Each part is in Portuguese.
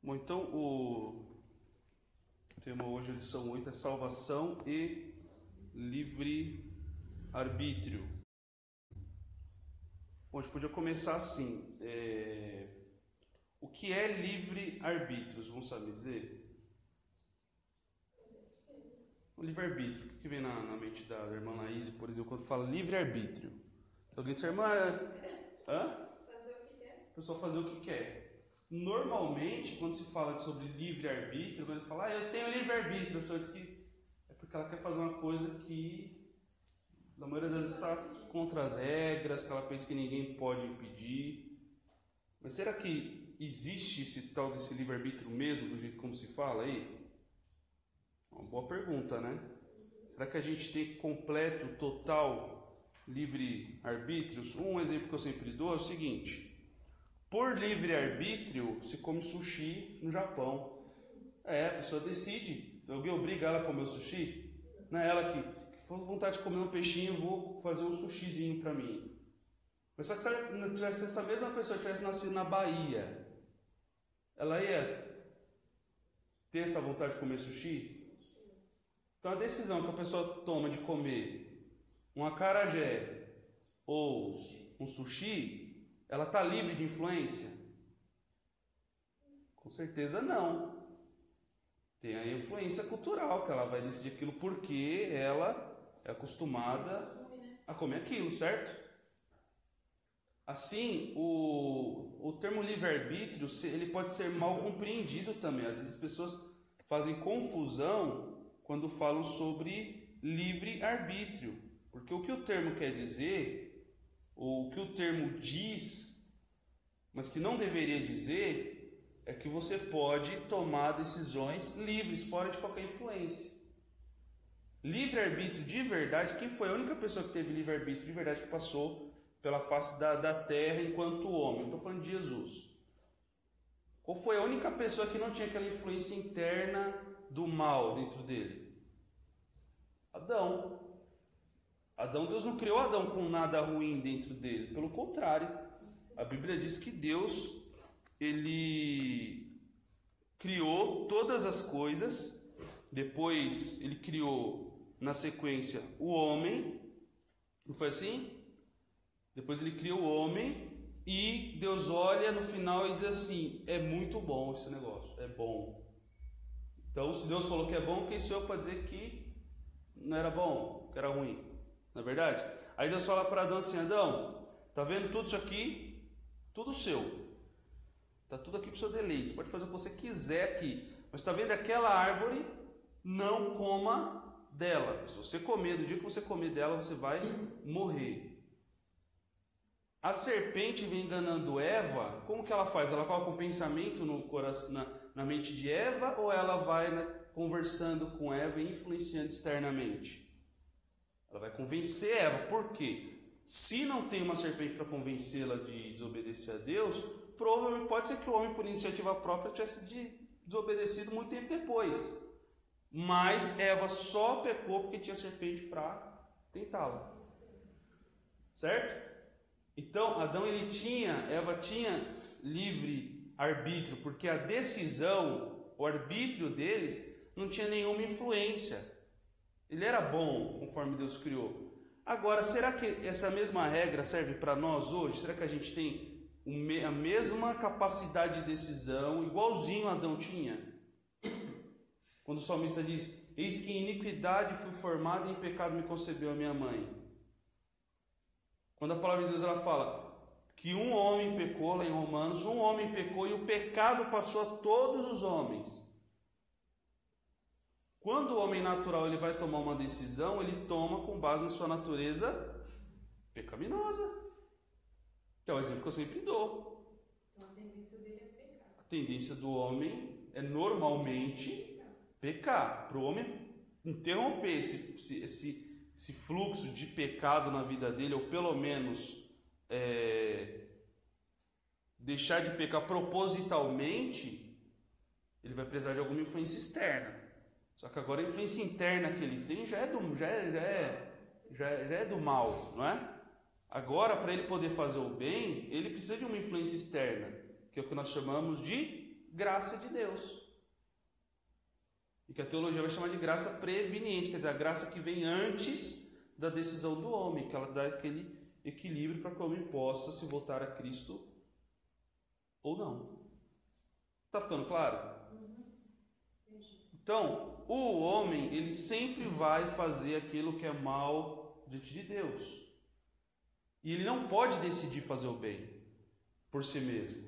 Bom, então o tema hoje, lição 8, é salvação e livre-arbítrio. Bom, a gente podia começar assim. O que é livre-arbítrio? Vocês vão saber dizer? O livre-arbítrio, o que vem na mente da irmã Laís, por exemplo, quando fala livre-arbítrio? Alguém diz, irmã, Fazer o que quer. A pessoa fazer o que quer. Normalmente, quando se fala sobre livre-arbítrio, quando ele fala, eu tenho livre-arbítrio, a pessoa diz que é porque ela quer fazer uma coisa que, na maioria das vezes, está contra as regras, que ela pensa que ninguém pode impedir. Mas será que existe esse tal desse livre-arbítrio mesmo, do jeito como se fala aí? Uma boa pergunta, né? Será que a gente tem completo, total livre-arbítrio? Um exemplo que eu sempre dou é o seguinte: por livre-arbítrio se come sushi no Japão. A pessoa decide. Alguém obriga ela a comer o sushi? Não é ela que for vontade de comer um peixinho, vou fazer um sushizinho para mim. Mas só que se essa mesma pessoa tivesse nascido na Bahia, ela ia ter essa vontade de comer sushi? Então a decisão que a pessoa toma de comer um acarajé ou um sushi, ela está livre de influência? Com certeza não. Tem a influência cultural, que ela vai decidir aquilo porque ela é acostumada a comer aquilo, certo? Assim, o termo livre-arbítrio, ele pode ser mal compreendido também. Às vezes as pessoas fazem confusão quando falam sobre livre-arbítrio. Porque o que o termo quer dizer, ou o que o termo diz, mas que não deveria dizer, é que você pode tomar decisões livres, fora de qualquer influência. Livre-arbítrio de verdade, quem foi a única pessoa que teve livre-arbítrio de verdade que passou pela face da terra enquanto homem? Eu estou falando de Jesus. Qual foi a única pessoa que não tinha aquela influência interna do mal dentro dele? Adão. Deus não criou Adão com nada ruim dentro dele, pelo contrário. A Bíblia diz que Deus, ele criou todas as coisas, depois ele criou na sequência o homem, não foi assim? Depois ele criou o homem e Deus olha no final e diz assim, é muito bom esse negócio, é bom. Então se Deus falou que é bom, quem sou eu para dizer que não era bom, que era ruim? Não é verdade? Aí Deus fala para Adão assim, Adão, tá vendo tudo isso aqui? Tudo seu. Tá tudo aqui para o seu deleite. Você pode fazer o que você quiser aqui. Mas está vendo aquela árvore? Não coma dela. Se você comer, do dia que você comer dela, você vai morrer. A serpente vem enganando Eva. Como que ela faz? Ela coloca um pensamento no coração, na mente de Eva, ou ela vai conversando com Eva e influenciando externamente? Ela vai convencer Eva. Por quê? Se não tem uma serpente para convencê-la de desobedecer a Deus, provavelmente pode ser que o homem, por iniciativa própria, tivesse desobedecido muito tempo depois. Mas Eva só pecou porque tinha serpente para tentá-la. Certo? Então, Eva tinha livre arbítrio, porque a decisão, o arbítrio deles, não tinha nenhuma influência. Ele era bom, conforme Deus criou. Agora, será que essa mesma regra serve para nós hoje? Será que a gente tem a mesma capacidade de decisão, igualzinho Adão tinha? Quando o salmista diz, eis que em iniquidade fui formado e em pecado me concebeu a minha mãe. Quando a palavra de Deus ela fala que um homem pecou, lá em Romanos, um homem pecou e o pecado passou a todos os homens. Quando o homem natural ele vai tomar uma decisão, ele toma com base na sua natureza pecaminosa. É o exemplo que eu sempre dou. Então a tendência dele é pecar. A tendência do homem é normalmente pecar. Para o homem interromper esse fluxo de pecado na vida dele, ou pelo menos deixar de pecar propositalmente, ele vai precisar de alguma influência externa. Só que agora a influência interna que ele tem já é do mal, não é? Agora, para ele poder fazer o bem, ele precisa de uma influência externa, que é o que nós chamamos de graça de Deus. E que a teologia vai chamar de graça preveniente, quer dizer, a graça que vem antes da decisão do homem, que ela dá aquele equilíbrio para que o homem possa se voltar a Cristo ou não. Está ficando claro? Então, o homem, ele sempre vai fazer aquilo que é mal diante de Deus. E ele não pode decidir fazer o bem por si mesmo.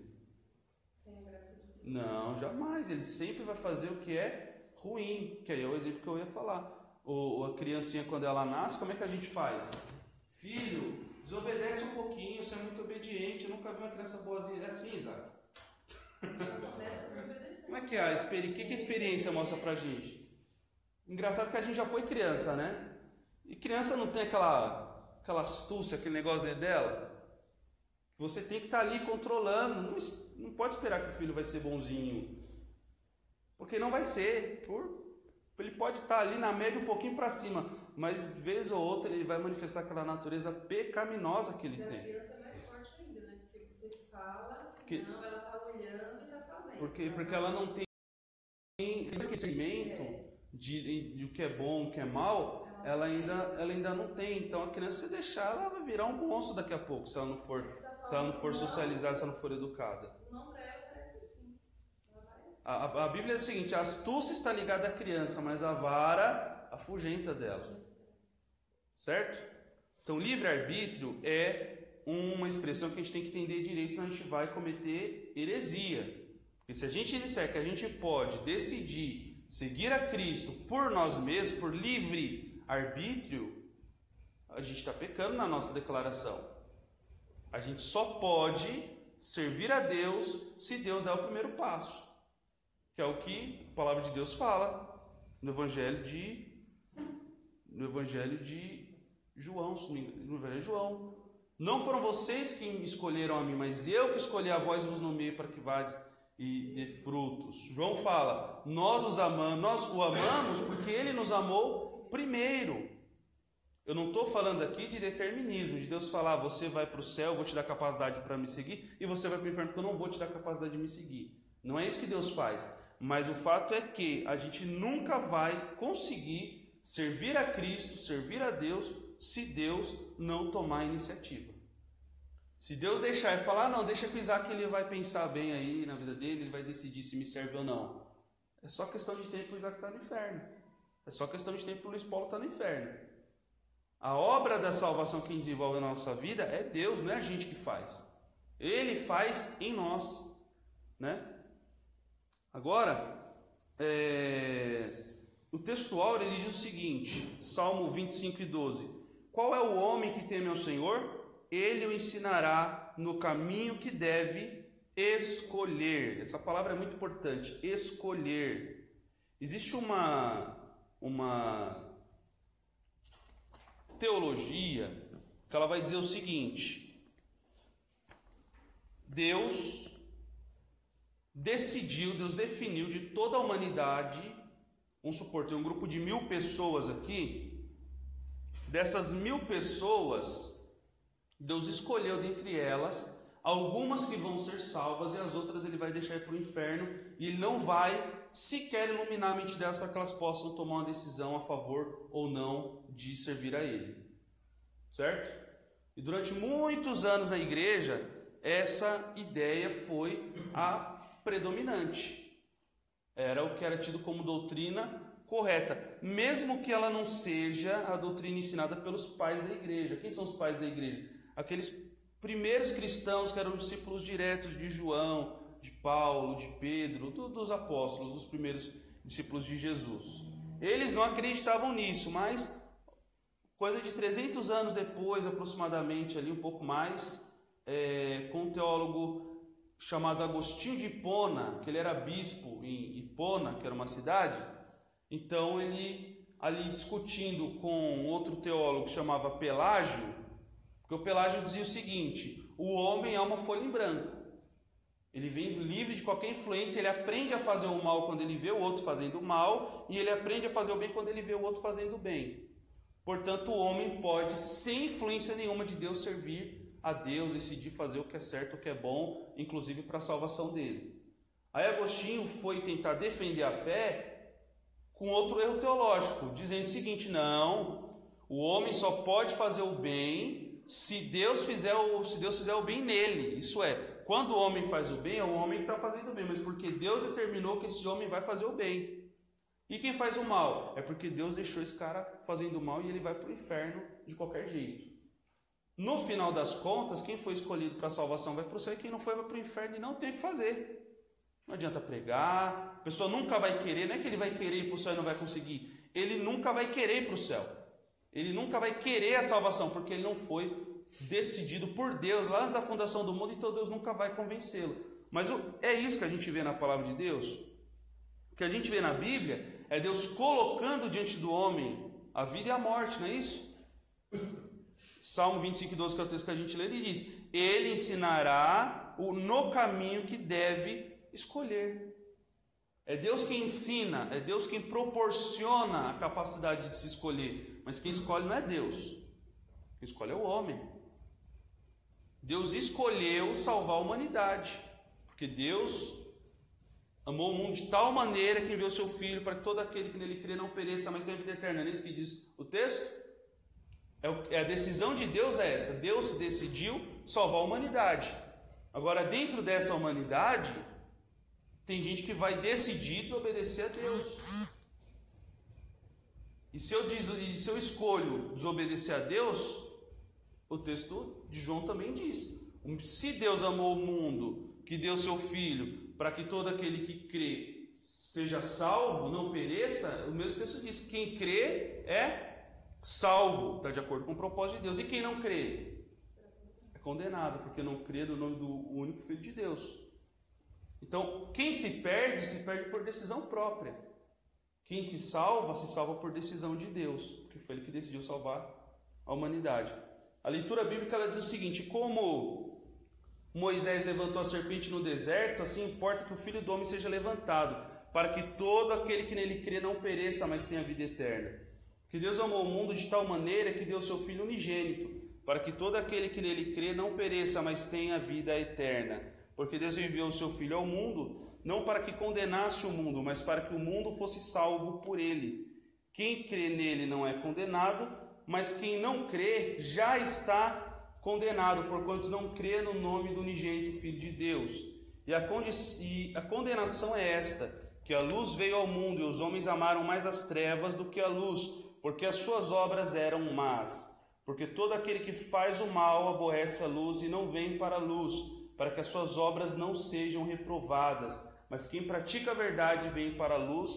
Sem a graça de Deus. Não, jamais. Ele sempre vai fazer o que é ruim, que aí é o exemplo que eu ia falar. A criancinha, quando ela nasce, como é que a gente faz? Filho, desobedece um pouquinho, você é muito obediente, eu nunca vi uma criança boazinha. É assim, Isaac? Como é que é? O que a experiência mostra pra gente? Engraçado que a gente já foi criança, né? E criança não tem aquela astúcia, aquele negócio dentro dela. Você tem que estar ali controlando. Não pode esperar que o filho vai ser bonzinho. Porque não vai ser. Ele pode estar ali na média um pouquinho para cima, mas vez ou outra ele vai manifestar aquela natureza pecaminosa que ele tem. A criança é mais forte ainda, né? Porque você fala, não, ela está olhando e está fazendo. Porque ela não tem conhecimento de o que é bom, o que é mal, ela ainda não tem. Então a criança, se deixar, ela vai virar um monstro daqui a pouco, se ela não for socializada, se ela não for educada. Não, para ela parece assim. A Bíblia é o seguinte: a astúcia está ligada à criança, mas a vara afugenta dela. Certo? Então, livre-arbítrio é uma expressão que a gente tem que entender direito, senão a gente vai cometer heresia. Porque se a gente disser que a gente pode decidir seguir a Cristo por nós mesmos, por livre-arbítrio, a gente está pecando na nossa declaração. A gente só pode servir a Deus se Deus der o primeiro passo. Que é o que a palavra de Deus fala no Evangelho de João, no Evangelho de João. Não foram vocês que me escolheram a mim, mas eu que escolhi a vós e vos nomeei para que vades e dê frutos. João fala, nós o amamos porque ele nos amou primeiro. Eu não estou falando aqui de determinismo, de Deus falar, você vai para o céu, eu vou te dar capacidade para me seguir, e você vai para o inferno porque eu não vou te dar capacidade de me seguir. Não é isso que Deus faz. Mas o fato é que a gente nunca vai conseguir servir a Cristo, servir a Deus, se Deus não tomar a iniciativa. Se Deus deixar e falar, não, deixa que o Isaac ele vai pensar bem aí na vida dele, ele vai decidir se me serve ou não. É só questão de tempo para o Isaac estar no inferno. É só questão de tempo para o Luiz Paulo estar no inferno. A obra da salvação que desenvolve na nossa vida é Deus, não é a gente que faz. Ele faz em nós, né? Agora, o textual ele diz o seguinte, Salmo 25:12: qual é o homem que teme ao Senhor? Ele o ensinará no caminho que deve escolher. Essa palavra é muito importante, escolher. Existe uma teologia que ela vai dizer o seguinte: Deus definiu de toda a humanidade, vamos supor, tem um grupo de 1000 pessoas aqui, dessas 1000 pessoas, Deus escolheu dentre elas algumas que vão ser salvas e as outras ele vai deixar para o inferno, e ele não vai sequer iluminar a mente delas para que elas possam tomar uma decisão a favor ou não de servir a ele, certo? E durante muitos anos na igreja, essa ideia foi a predominante, era o que era tido como doutrina correta, mesmo que ela não seja a doutrina ensinada pelos pais da igreja. Quem são os pais da igreja? Aqueles primeiros cristãos que eram discípulos diretos de João, de Paulo, de Pedro, dos apóstolos, dos primeiros discípulos de Jesus. Eles não acreditavam nisso, mas coisa de 300 anos depois, aproximadamente, ali um pouco mais, com um teólogo chamado Agostinho de Hipona, que ele era bispo em Hipona, que era uma cidade. Então ele, ali discutindo com outro teólogo que chamava Pelágio, porque o Pelágio dizia o seguinte: o homem é uma folha em branco, ele vem livre de qualquer influência, ele aprende a fazer o mal quando ele vê o outro fazendo o mal, e ele aprende a fazer o bem quando ele vê o outro fazendo o bem. Portanto, o homem pode, sem influência nenhuma de Deus, servir a Deus, decidir fazer o que é certo, o que é bom, inclusive para a salvação dele. Aí Agostinho foi tentar defender a fé com outro erro teológico, dizendo o seguinte: não, o homem só pode fazer o bem se Deus fizer o bem nele. Isso é, quando o homem faz o bem, é o homem que está fazendo o bem, mas porque Deus determinou que esse homem vai fazer o bem. E quem faz o mal? É porque Deus deixou esse cara fazendo o mal e ele vai para o inferno de qualquer jeito. No final das contas, quem foi escolhido para a salvação vai para o céu, e quem não foi vai para o inferno e não tem o que fazer. Não adianta pregar, a pessoa nunca vai querer, não é que ele vai querer ir para o céu e não vai conseguir, ele nunca vai querer ir para o céu, ele nunca vai querer a salvação, porque ele não foi decidido por Deus lá antes da fundação do mundo, então Deus nunca vai convencê-lo. Mas é isso que a gente vê na palavra de Deus. O que a gente vê na Bíblia é Deus colocando diante do homem a vida e a morte, não é isso? Salmo 25:12, que é o texto que a gente lê, ele diz: ele ensinará no caminho que deve escolher. É Deus quem ensina, é Deus quem proporciona a capacidade de se escolher, mas quem escolhe não é Deus, quem escolhe é o homem. Deus escolheu salvar a humanidade, porque Deus amou o mundo de tal maneira que enviou seu Filho para que todo aquele que nele crê não pereça, mas tenha vida eterna. Não é isso que diz o texto? A decisão de Deus é essa. Deus decidiu salvar a humanidade. Agora, dentro dessa humanidade, tem gente que vai decidir desobedecer a Deus. E se eu escolho desobedecer a Deus, o texto de João também diz: se Deus amou o mundo, que deu seu Filho, para que todo aquele que crê seja salvo, não pereça, o mesmo texto diz: quem crê é salvo, está de acordo com o propósito de Deus. E quem não crê é condenado, porque não crê no nome do único Filho de Deus. Então, quem se perde por decisão própria. Quem se salva por decisão de Deus, porque foi Ele que decidiu salvar a humanidade. A leitura bíblica ela diz o seguinte: como Moisés levantou a serpente no deserto, assim importa que o Filho do Homem seja levantado, para que todo aquele que nele crê não pereça, mas tenha vida eterna. Que Deus amou o mundo de tal maneira que deu seu Filho unigênito, para que todo aquele que nele crê não pereça, mas tenha vida eterna. Porque Deus enviou o seu Filho ao mundo, não para que condenasse o mundo, mas para que o mundo fosse salvo por ele. Quem crê nele não é condenado, mas quem não crê já está condenado, porquanto não crê no nome do unigênito Filho de Deus. E a condenação é esta, que a luz veio ao mundo, e os homens amaram mais as trevas do que a luz, porque as suas obras eram más. Porque todo aquele que faz o mal aborrece a luz e não vem para a luz, para que as suas obras não sejam reprovadas. Mas quem pratica a verdade vem para a luz,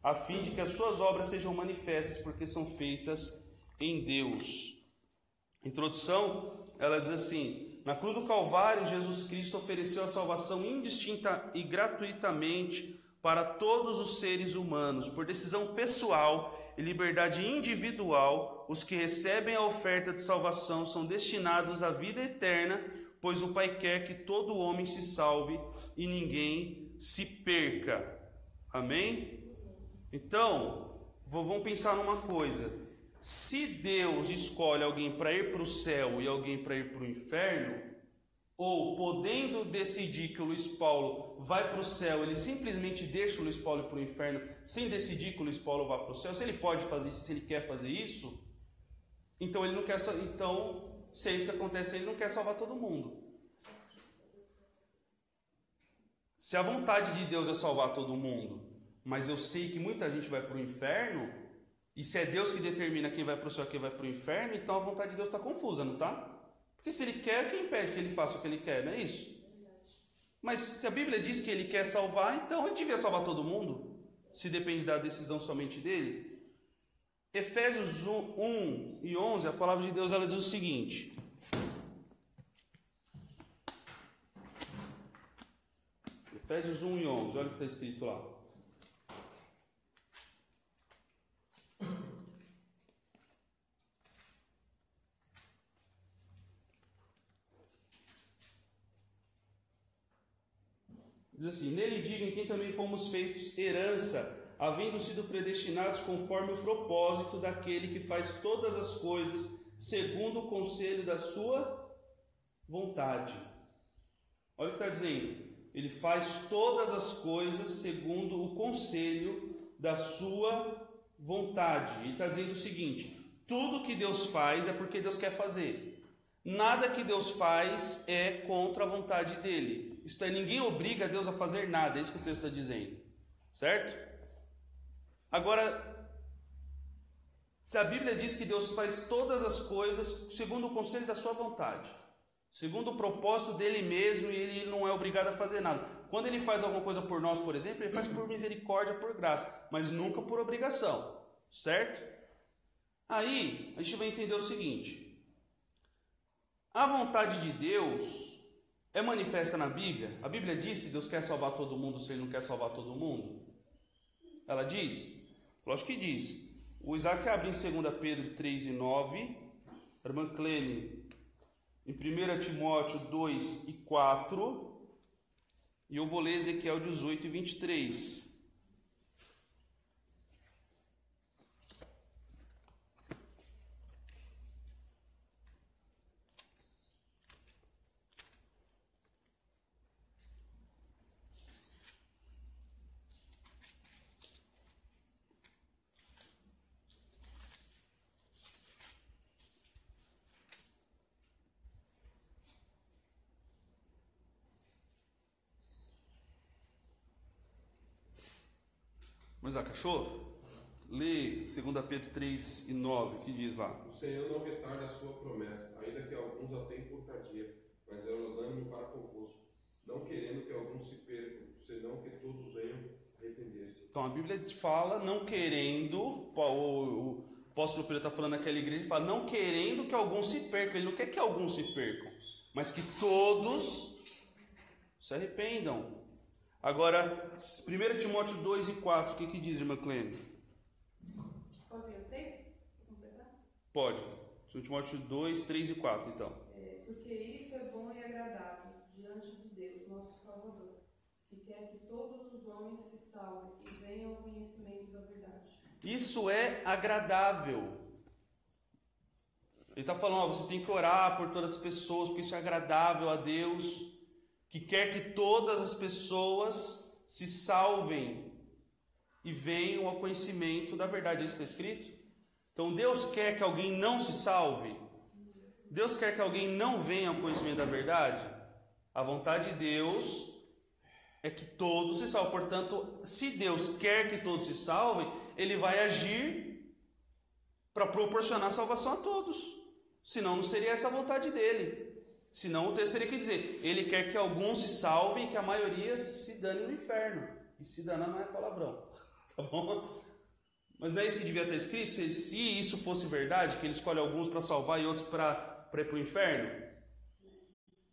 a fim de que as suas obras sejam manifestas, porque são feitas em Deus. Introdução, ela diz assim: na cruz do Calvário, Jesus Cristo ofereceu a salvação indistinta e gratuitamente para todos os seres humanos, por decisão pessoal e liberdade individual. Os que recebem a oferta de salvação são destinados à vida eterna, pois o Pai quer que todo homem se salve e ninguém se perca. Amém? Então, vamos pensar numa coisa: se Deus escolhe alguém para ir para o céu e alguém para ir para o inferno, ou podendo decidir que o Luiz Paulo vai para o céu, ele simplesmente deixa o Luiz Paulo ir para o inferno sem decidir que o Luiz Paulo vá para o céu. Se ele pode fazer isso, se ele quer fazer isso, então ele não quer. Então, se é isso que acontece, ele não quer salvar todo mundo. Se a vontade de Deus é salvar todo mundo, mas eu sei que muita gente vai para o inferno, e se é Deus que determina quem vai para o céu e quem vai para o inferno, então a vontade de Deus está confusa, não está? Porque se Ele quer, quem impede que Ele faça o que Ele quer, não é isso? Mas se a Bíblia diz que Ele quer salvar, então Ele devia salvar todo mundo, se depende da decisão somente dEle. Efésios 1 e 11, a palavra de Deus ela diz o seguinte: Efésios 1 e 11, olha o que está escrito lá. Diz assim: nele digam quem também fomos feitos herança, havendo sido predestinados conforme o propósito daquele que faz todas as coisas segundo o conselho da sua vontade. Olha o que está dizendo: ele faz todas as coisas segundo o conselho da sua vontade. Ele está dizendo o seguinte: tudo que Deus faz é porque Deus quer fazer. Nada que Deus faz é contra a vontade dele. Isto é, ninguém obriga Deus a fazer nada. É isso que o texto está dizendo. Certo? Agora, se a Bíblia diz que Deus faz todas as coisas segundo o conselho da sua vontade, segundo o propósito dele mesmo, e ele não é obrigado a fazer nada. Quando ele faz alguma coisa por nós, por exemplo, ele faz por misericórdia, por graça, mas nunca por obrigação. Certo? Aí, a gente vai entender o seguinte: a vontade de Deus é manifesta na Bíblia. A Bíblia diz se Deus quer salvar todo mundo, se Ele não quer salvar todo mundo. Ela diz? Lógico que diz. O Isaac abre em 2 Pedro 3:9. A irmã Clene em 1 Timóteo 2:4. E eu vou ler Ezequiel 18:23. Mas achou? Lê 2 Pedro 3:9, que diz lá: O Senhor não retarda a sua promessa, ainda que alguns a tenham por tardia, mas é longânimo para convosco, não querendo que alguns se percam, senão que todos venham arrepender-se. Então a Bíblia fala não querendo, o apóstolo Pedro está falando naquela igreja, ele fala não querendo que alguns se percam. Ele não quer que alguns se percam, mas que todos se arrependam. Agora, 1 Timóteo 2:4, o que diz, irmã Clênia? Pode ver o 3? Completar? Pode. 1 Timóteo 2, 3 e 4, então. Porque isso é bom e agradável diante de Deus, nosso Salvador, que quer que todos os homens se salvem e venham ao conhecimento da verdade. Isso é agradável. Ele está falando, vocês têm que orar por todas as pessoas, porque isso é agradável a Deus, que quer que todas as pessoas se salvem e venham ao conhecimento da verdade. É isso que está escrito? Então Deus quer que alguém não se salve? Deus quer que alguém não venha ao conhecimento da verdade? A vontade de Deus é que todos se salvem. Portanto, se Deus quer que todos se salvem, Ele vai agir para proporcionar salvação a todos. Senão não seria essa a vontade dele. Senão o texto teria que dizer: Ele quer que alguns se salvem e que a maioria se dane no inferno. E se danar não é palavrão. Tá bom? Mas não é isso que devia estar escrito? Se isso fosse verdade, que Ele escolhe alguns para salvar e outros para ir para o inferno?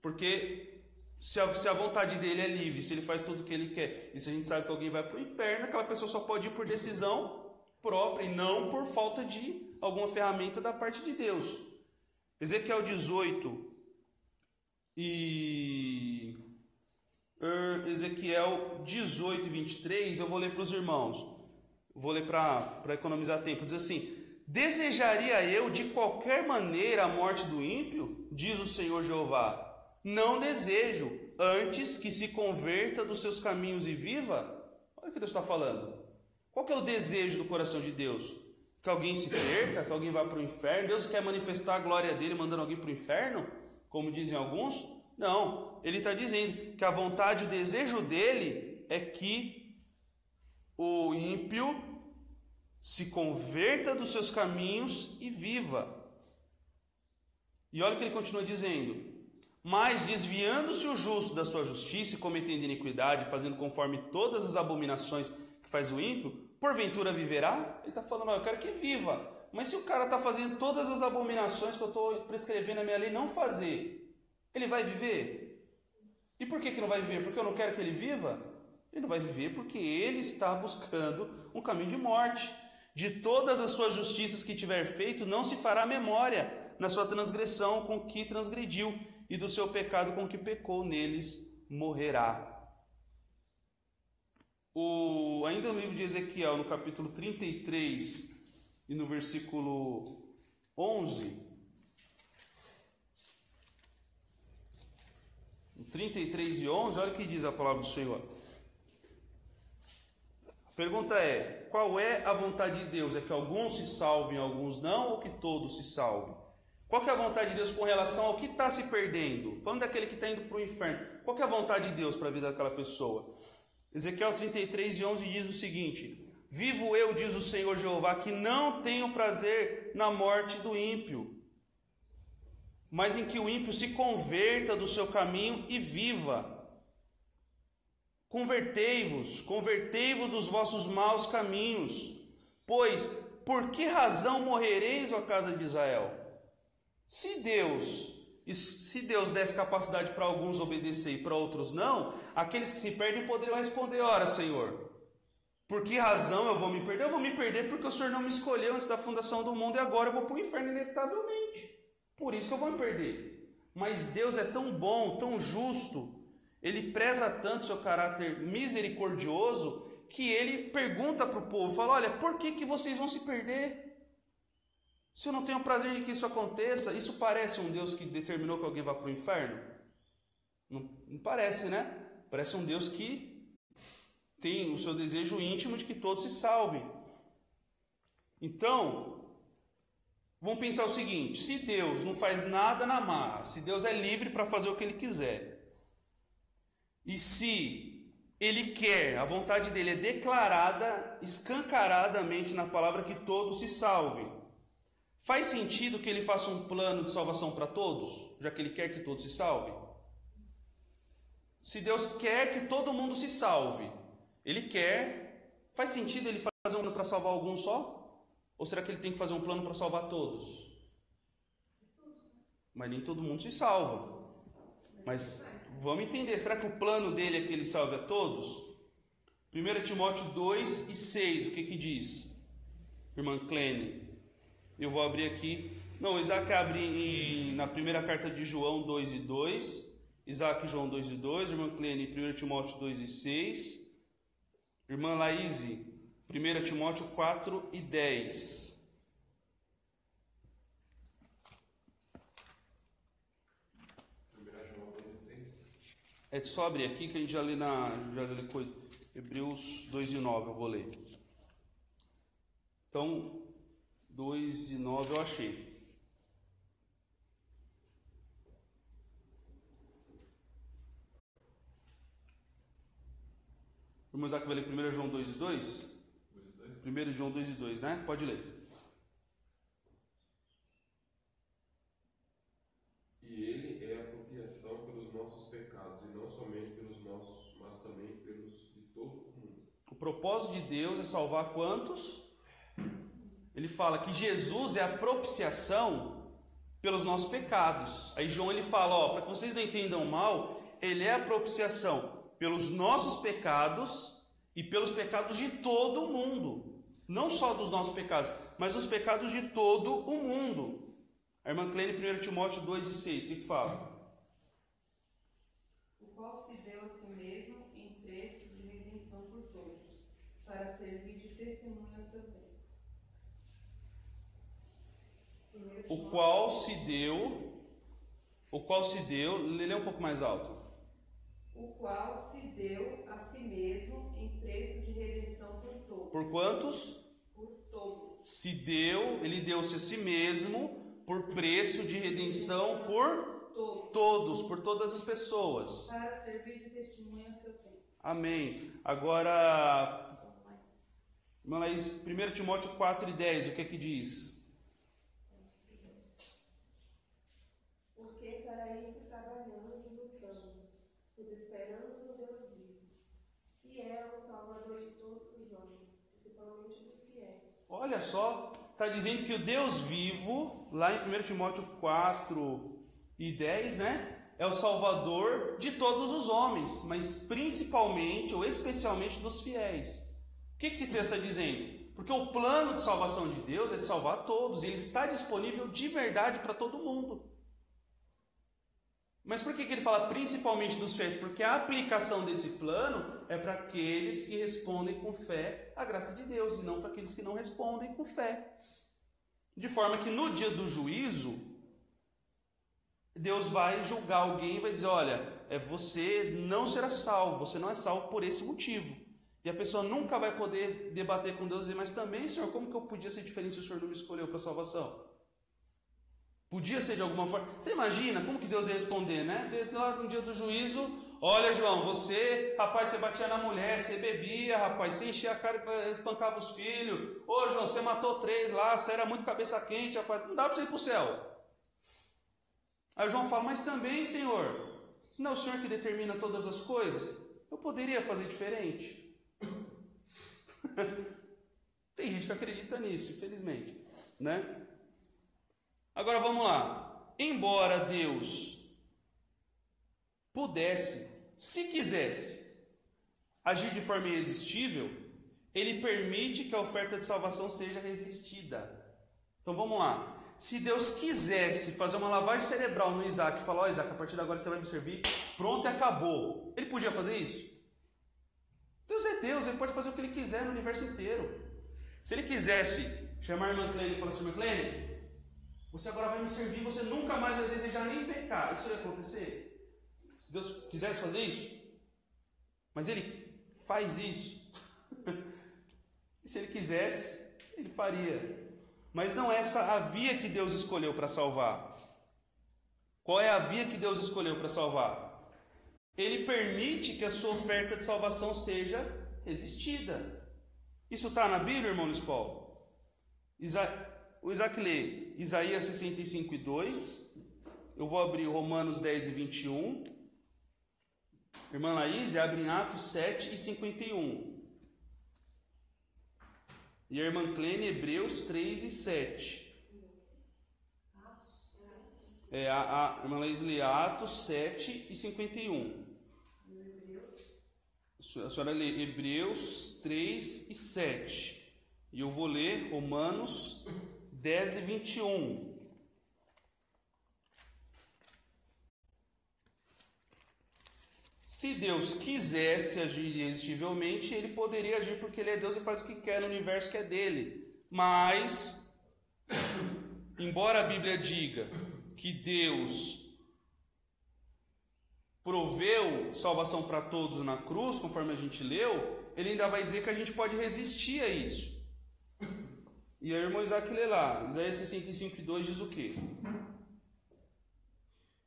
Porque se a vontade dele é livre, se Ele faz tudo o que Ele quer, e se a gente sabe que alguém vai para o inferno, aquela pessoa só pode ir por decisão própria e não por falta de alguma ferramenta da parte de Deus. Ezequiel 18 e Ezequiel 18 e 23, eu vou ler para os irmãos. Vou ler para economizar tempo. Diz assim: desejaria eu de qualquer maneira a morte do ímpio? Diz o Senhor Jeová. Não desejo, antes que se converta dos seus caminhos e viva. Olha o que Deus está falando. Qual que é o desejo do coração de Deus? Que alguém se perca, que alguém vá para o inferno? Deus quer manifestar a glória dele mandando alguém para o inferno? Como dizem alguns? Não, ele está dizendo que a vontade, o desejo dele é que o ímpio se converta dos seus caminhos e viva. E olha o que ele continua dizendo: mas desviando-se o justo da sua justiça e cometendo iniquidade, fazendo conforme todas as abominações que faz o ímpio, porventura viverá? Ele está falando, eu quero que viva. Mas se o cara está fazendo todas as abominações que eu estou prescrevendo na minha lei não fazer, ele vai viver? E por que não vai viver? Porque eu não quero que ele viva? Ele não vai viver porque ele está buscando um caminho de morte. De todas as suas justiças que tiver feito, não se fará memória na sua transgressão com que transgrediu, e do seu pecado com que pecou, neles morrerá. Ainda no livro de Ezequiel, no capítulo 33 e no versículo 11... 33:11, olha o que diz a palavra do Senhor. A pergunta é: qual é a vontade de Deus? É que alguns se salvem, alguns não, ou que todos se salvem? Qual que é a vontade de Deus com relação ao que está se perdendo? Falando daquele que está indo para o inferno, qual que é a vontade de Deus para a vida daquela pessoa? Ezequiel 33:11 diz o seguinte: vivo eu, diz o Senhor Jeová, que não tenho prazer na morte do ímpio, mas em que o ímpio se converta do seu caminho e viva. Convertei-vos dos vossos maus caminhos, pois por que razão morrereis, ó casa de Israel? Se Deus desse capacidade para alguns obedecer e para outros não, aqueles que se perdem poderiam responder: ora, Senhor, por que razão eu vou me perder? Eu vou me perder porque o Senhor não me escolheu antes da fundação do mundo e agora eu vou para o inferno inevitavelmente. Por isso que eu vou me perder. Mas Deus é tão bom, tão justo, Ele preza tanto seu caráter misericordioso, que Ele pergunta para o povo, fala: olha, por que vocês vão se perder? Se eu não tenho prazer em que isso aconteça, isso parece um Deus que determinou que alguém vá para o inferno? Não parece, né? Parece um Deus que tem o seu desejo íntimo de que todos se salvem. Então, vamos pensar o seguinte: se Deus não faz nada na marra, se Deus é livre para fazer o que Ele quiser, e se Ele quer, a vontade dEle é declarada escancaradamente na palavra que todos se salvem, faz sentido que Ele faça um plano de salvação para todos, já que Ele quer que todos se salvem? Se Deus quer que todo mundo se salve, Ele quer, faz sentido Ele fazer um plano para salvar alguns só? Ou será que Ele tem que fazer um plano para salvar todos? Mas nem todo mundo se salva. Mas vamos entender, será que o plano dele é que Ele salve a todos? 1 Timóteo 2:6, o que diz? Irmã Clene, eu vou abrir aqui. Não, Isaac abre na primeira carta de João 2:2. Isaac, João 2:2. Irmã Clene, 1 Timóteo 2:6. Irmã Laíse, 1 Timóteo 4:10. É só abrir aqui que a gente já lê Hebreus 2:9, eu vou ler. Então, 2:9 eu achei. O irmão Isaac vai ler 1 João 2:2? 1 João 2:2, né? Pode ler. E Ele é a propiciação pelos nossos pecados, e não somente pelos nossos, mas também pelos de todo o mundo. O propósito de Deus é salvar quantos? Ele fala que Jesus é a propiciação pelos nossos pecados. Aí João ele fala, para que vocês não entendam mal, Ele é a propiciação pelos nossos pecados e pelos pecados de todo o mundo. Não só dos nossos pecados, mas dos pecados de todo o mundo. A irmã Clene, 1 Timóteo 2:6, o que fala? O qual se deu a si mesmo em preço de redenção por todos, para servir de testemunho ao seu tempo. O qual se deu, lê um pouco mais alto. O qual se deu a si mesmo em preço de redenção por todos. Por quantos? Por todos. Ele deu-se a si mesmo por preço de redenção por todos, por todas as pessoas. Para servir de testemunho ao seu tempo. Amém. Agora, irmã Laís, 1 Timóteo 4:10, o que é que diz? Porque para isso trabalhamos e lutamos, pois esperamos no Deus vivo, que é o Salvador de todos os homens, principalmente dos fiéis. Olha só, está dizendo que o Deus vivo, lá em 1 Timóteo 4:10, né? É o Salvador de todos os homens, mas principalmente ou especialmente dos fiéis. O que esse texto está dizendo? Porque o plano de salvação de Deus é de salvar todos, e Ele está disponível de verdade para todo mundo. Mas por que ele fala principalmente dos fiéis? Porque a aplicação desse plano é para aqueles que respondem com fé à graça de Deus, e não para aqueles que não respondem com fé. De forma que no dia do juízo, Deus vai julgar alguém e vai dizer, olha, você não será salvo, você não é salvo por esse motivo. E a pessoa nunca vai poder debater com Deus e dizer, mas também, Senhor, como que eu podia ser diferente se o Senhor não me escolheu para a salvação? Podia ser de alguma forma. Você imagina como que Deus ia responder, né? Lá no dia do juízo, olha, João, você batia na mulher, você bebia, rapaz, você enchia a cara, espancava os filhos. Ô, João, você matou 3 lá, você era muito cabeça quente, rapaz, não dá para você ir para o céu. Aí o João fala, mas também, Senhor, não é o Senhor que determina todas as coisas? Eu poderia fazer diferente. Tem gente que acredita nisso, infelizmente, né? Agora vamos lá. Embora Deus pudesse, se quisesse, agir de forma irresistível, Ele permite que a oferta de salvação seja resistida. Então vamos lá. Se Deus quisesse fazer uma lavagem cerebral no Isaac e falar, ó, Isaac, a partir de agora você vai me servir, pronto e acabou. Ele podia fazer isso? Deus é Deus, Ele pode fazer o que Ele quiser no universo inteiro. Se Ele quisesse chamar a irmã Clene e falar assim, irmã Clene, você agora vai me servir, você nunca mais vai desejar nem pecar. Isso ia acontecer? Se Deus quisesse fazer isso? Mas Ele faz isso. E se Ele quisesse, Ele faria. Mas não é essa a via que Deus escolheu para salvar. Qual é a via que Deus escolheu para salvar? Ele permite que a sua oferta de salvação seja resistida. Isso está na Bíblia, irmão Luiz Paulo? O Isaac lê Isaías 65:2. Eu vou abrir Romanos 10:21. Irmã Laís, abre em Atos 7:51. E a irmã Clene, Hebreus 3:7. A irmã Laís lê Atos 7:51. A senhora lê Hebreus 3:7. E eu vou ler Romanos 10:21. Se Deus quisesse agir irresistivelmente, Ele poderia agir porque Ele é Deus e faz o que quer no universo que é dele. Mas, embora a Bíblia diga que Deus proveu salvação para todos na cruz, conforme a gente leu, Ele ainda vai dizer que a gente pode resistir a isso. E a irmã Isaac lê lá, Isaías 65:2 diz o quê?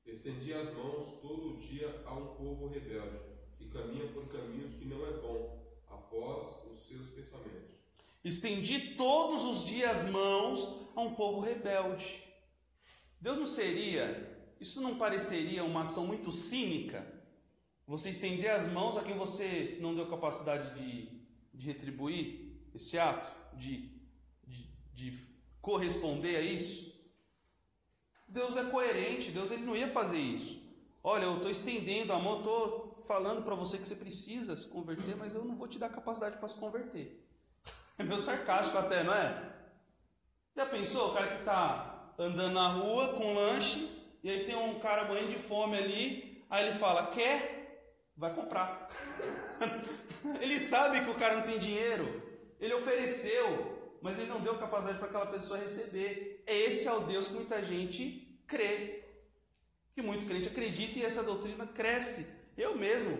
Estendi as mãos todo dia a um povo rebelde, que caminha por caminhos que não é bom, após os seus pensamentos. Estendi todos os dias mãos a um povo rebelde. Deus não seria, isso não pareceria uma ação muito cínica? Você estender as mãos a quem você não deu capacidade de retribuir esse ato, de corresponder a isso? Deus é coerente, Deus ele não ia fazer isso. Olha, eu estou estendendo a mão, estou falando para você que você precisa se converter, mas eu não vou te dar capacidade para se converter. É meio sarcástico até, não é? Já pensou o cara que está andando na rua com lanche, e aí tem um cara morrendo de fome ali, aí ele fala, quer? Vai comprar. Ele sabe que o cara não tem dinheiro, ele ofereceu, mas ele não deu capacidade para aquela pessoa receber. Esse é o Deus que muita gente crê, que muito crente acredita, e essa doutrina cresce. Eu mesmo,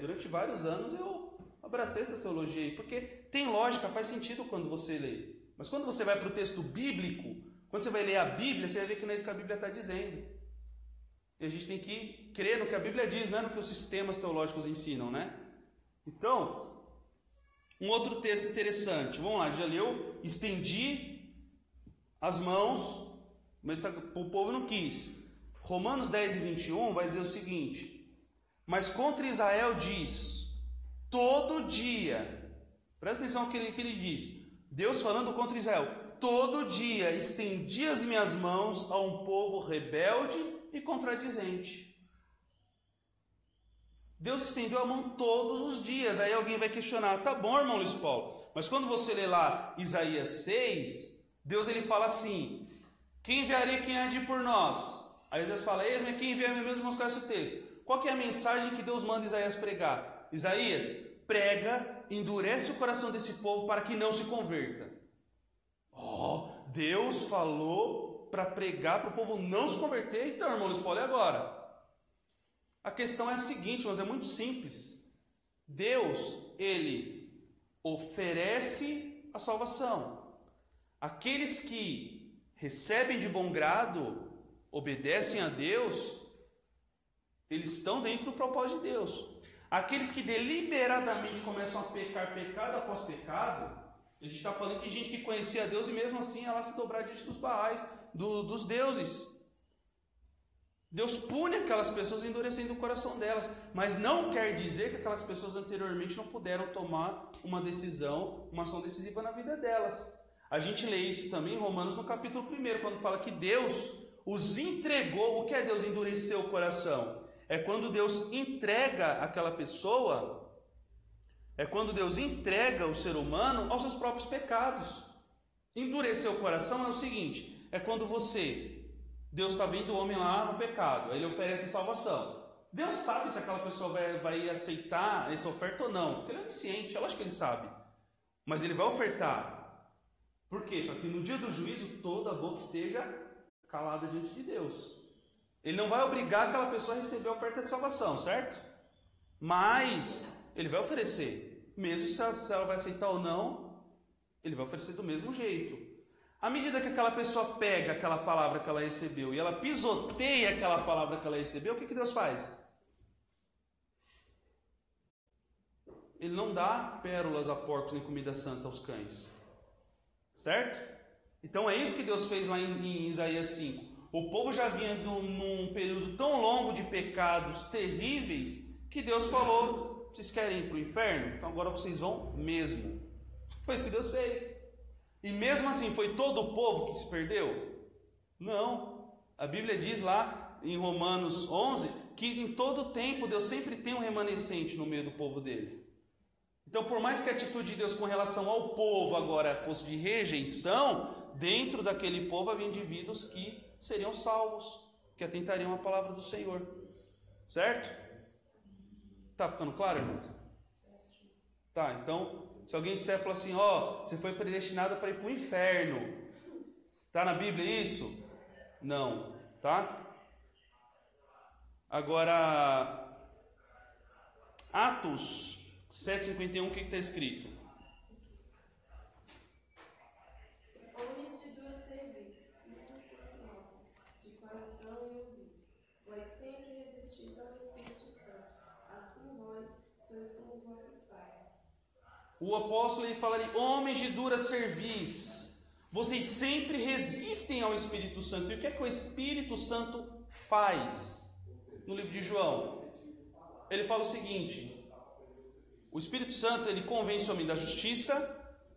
durante vários anos, eu abracei essa teologia aí, porque tem lógica, faz sentido quando você lê. Mas quando você vai para o texto bíblico, quando você vai ler a Bíblia, você vai ver que não é isso que a Bíblia está dizendo. E a gente tem que crer no que a Bíblia diz, não é no que os sistemas teológicos ensinam, né? Então, um outro texto interessante. Vamos lá, já leu? Estendi as mãos, mas o povo não quis. Romanos 10:21 vai dizer o seguinte: mas contra Israel diz, todo dia, presta atenção no que ele diz, Deus falando contra Israel, todo dia estendi as minhas mãos a um povo rebelde e contradizente. Deus estendeu a mão todos os dias. Aí alguém vai questionar, tá bom, irmão Luiz Paulo, mas quando você lê lá Isaías 6, Deus ele fala assim, quem enviaria quem há de ir por nós? Aí Isaías fala, eis-me quem envia a mim mesmo, mostrar esse texto. Qual que é a mensagem que Deus manda Isaías pregar? Isaías, prega, endurece o coração desse povo para que não se converta. Deus falou para pregar para o povo não se converter. Então, irmão Luiz Paulo, e agora? A questão é a seguinte, mas é muito simples. Deus, ele oferece a salvação. Aqueles que recebem de bom grado, obedecem a Deus, eles estão dentro do propósito de Deus. Aqueles que deliberadamente começam a pecar pecado após pecado, a gente está falando de gente que conhecia Deus e mesmo assim ela se dobrar diante dos baais, dos deuses. Deus pune aquelas pessoas endurecendo o coração delas, mas não quer dizer que aquelas pessoas anteriormente não puderam tomar uma decisão, uma ação decisiva na vida delas. A gente lê isso também em Romanos no capítulo 1, quando fala que Deus os entregou. O que é Deus endurecer o coração? É quando Deus entrega aquela pessoa, é quando Deus entrega o ser humano aos seus próprios pecados. Endurecer o coração é o seguinte, é quando Deus está vendo o homem lá no pecado, ele oferece salvação. Deus sabe se aquela pessoa vai aceitar essa oferta ou não, porque ele é onisciente, eu acho que ele sabe. Mas ele vai ofertar. Por quê? Para que no dia do juízo toda a boca esteja calada diante de Deus. Ele não vai obrigar aquela pessoa a receber a oferta de salvação, certo? Mas ele vai oferecer. Mesmo se ela vai aceitar ou não, ele vai oferecer do mesmo jeito. À medida que aquela pessoa pega aquela palavra que ela recebeu e ela pisoteia aquela palavra que ela recebeu, o que Deus faz? Ele não dá pérolas a porcos nem comida santa aos cães. Certo? Então é isso que Deus fez lá em Isaías 5. O povo já vinha num período tão longo de pecados terríveis que Deus falou: vocês querem ir para o inferno? Então agora vocês vão mesmo. Foi isso que Deus fez. E mesmo assim, foi todo o povo que se perdeu? Não. A Bíblia diz lá em Romanos 11 que em todo tempo Deus sempre tem um remanescente no meio do povo dele. Então, por mais que a atitude de Deus com relação ao povo agora fosse de rejeição, dentro daquele povo havia indivíduos que seriam salvos, que atentariam à palavra do Senhor. Certo? Tá ficando claro, irmãos? Tá, então, se alguém disser, fala assim, você foi predestinado para ir para o inferno. Tá na Bíblia isso? Não, tá? Agora, Atos 7,51, o que está escrito? Homens de dura cerviz, incircuncisos, de coração e ouvido, vós sempre resistis ao Espírito Santo, assim vós sois como os vossos pais. O apóstolo ele fala ali, homens de dura cerviz, vocês sempre resistem ao Espírito Santo. E o que é que o Espírito Santo faz? No livro de João, ele fala o seguinte: o Espírito Santo, ele convence o homem da justiça,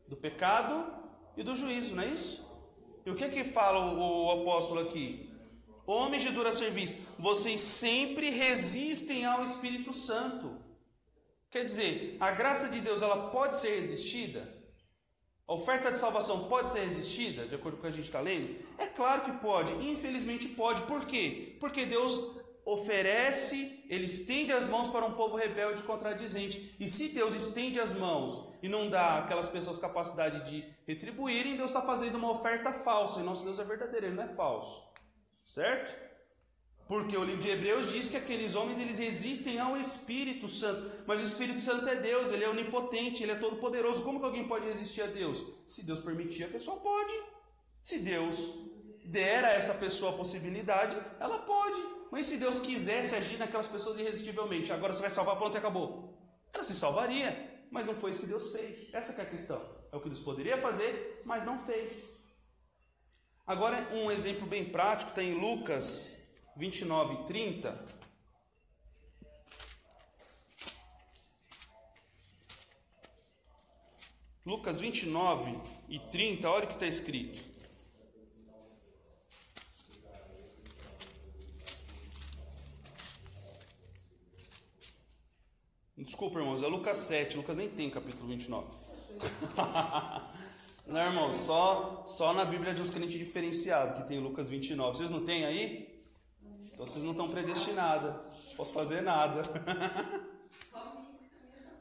do pecado e do juízo, não é isso? E o que é que fala o apóstolo aqui? Homens de dura cerviz, vocês sempre resistem ao Espírito Santo. Quer dizer, a graça de Deus, ela pode ser resistida? A oferta de salvação pode ser resistida, de acordo com o que a gente está lendo? É claro que pode, infelizmente pode. Por quê? Porque Deus oferece, ele estende as mãos para um povo rebelde e contradizente. E se Deus estende as mãos e não dá aquelas pessoas capacidade de retribuírem, Deus está fazendo uma oferta falsa. E nosso Deus é verdadeiro, ele não é falso. Certo? Porque o livro de Hebreus diz que aqueles homens eles resistem ao Espírito Santo. Mas o Espírito Santo é Deus, ele é onipotente, ele é todo poderoso. Como que alguém pode resistir a Deus? Se Deus permitir, a pessoa pode. Se Deus der a essa pessoa a possibilidade, ela pode. Mas se Deus quisesse agir naquelas pessoas irresistivelmente, agora você vai salvar, pronto, acabou. Ela se salvaria, mas não foi isso que Deus fez. Essa que é a questão. É o que Deus poderia fazer, mas não fez. Agora um exemplo bem prático, está em Lucas 29 e 30. Lucas 29 e 30, olha o que está escrito. Desculpa, irmãos, é Lucas 7. Lucas nem tem capítulo 29. Não, irmão, só na Bíblia de uns crentes diferenciados que tem Lucas 29. Vocês não têm aí? Então vocês não estão predestinados. Não posso fazer nada.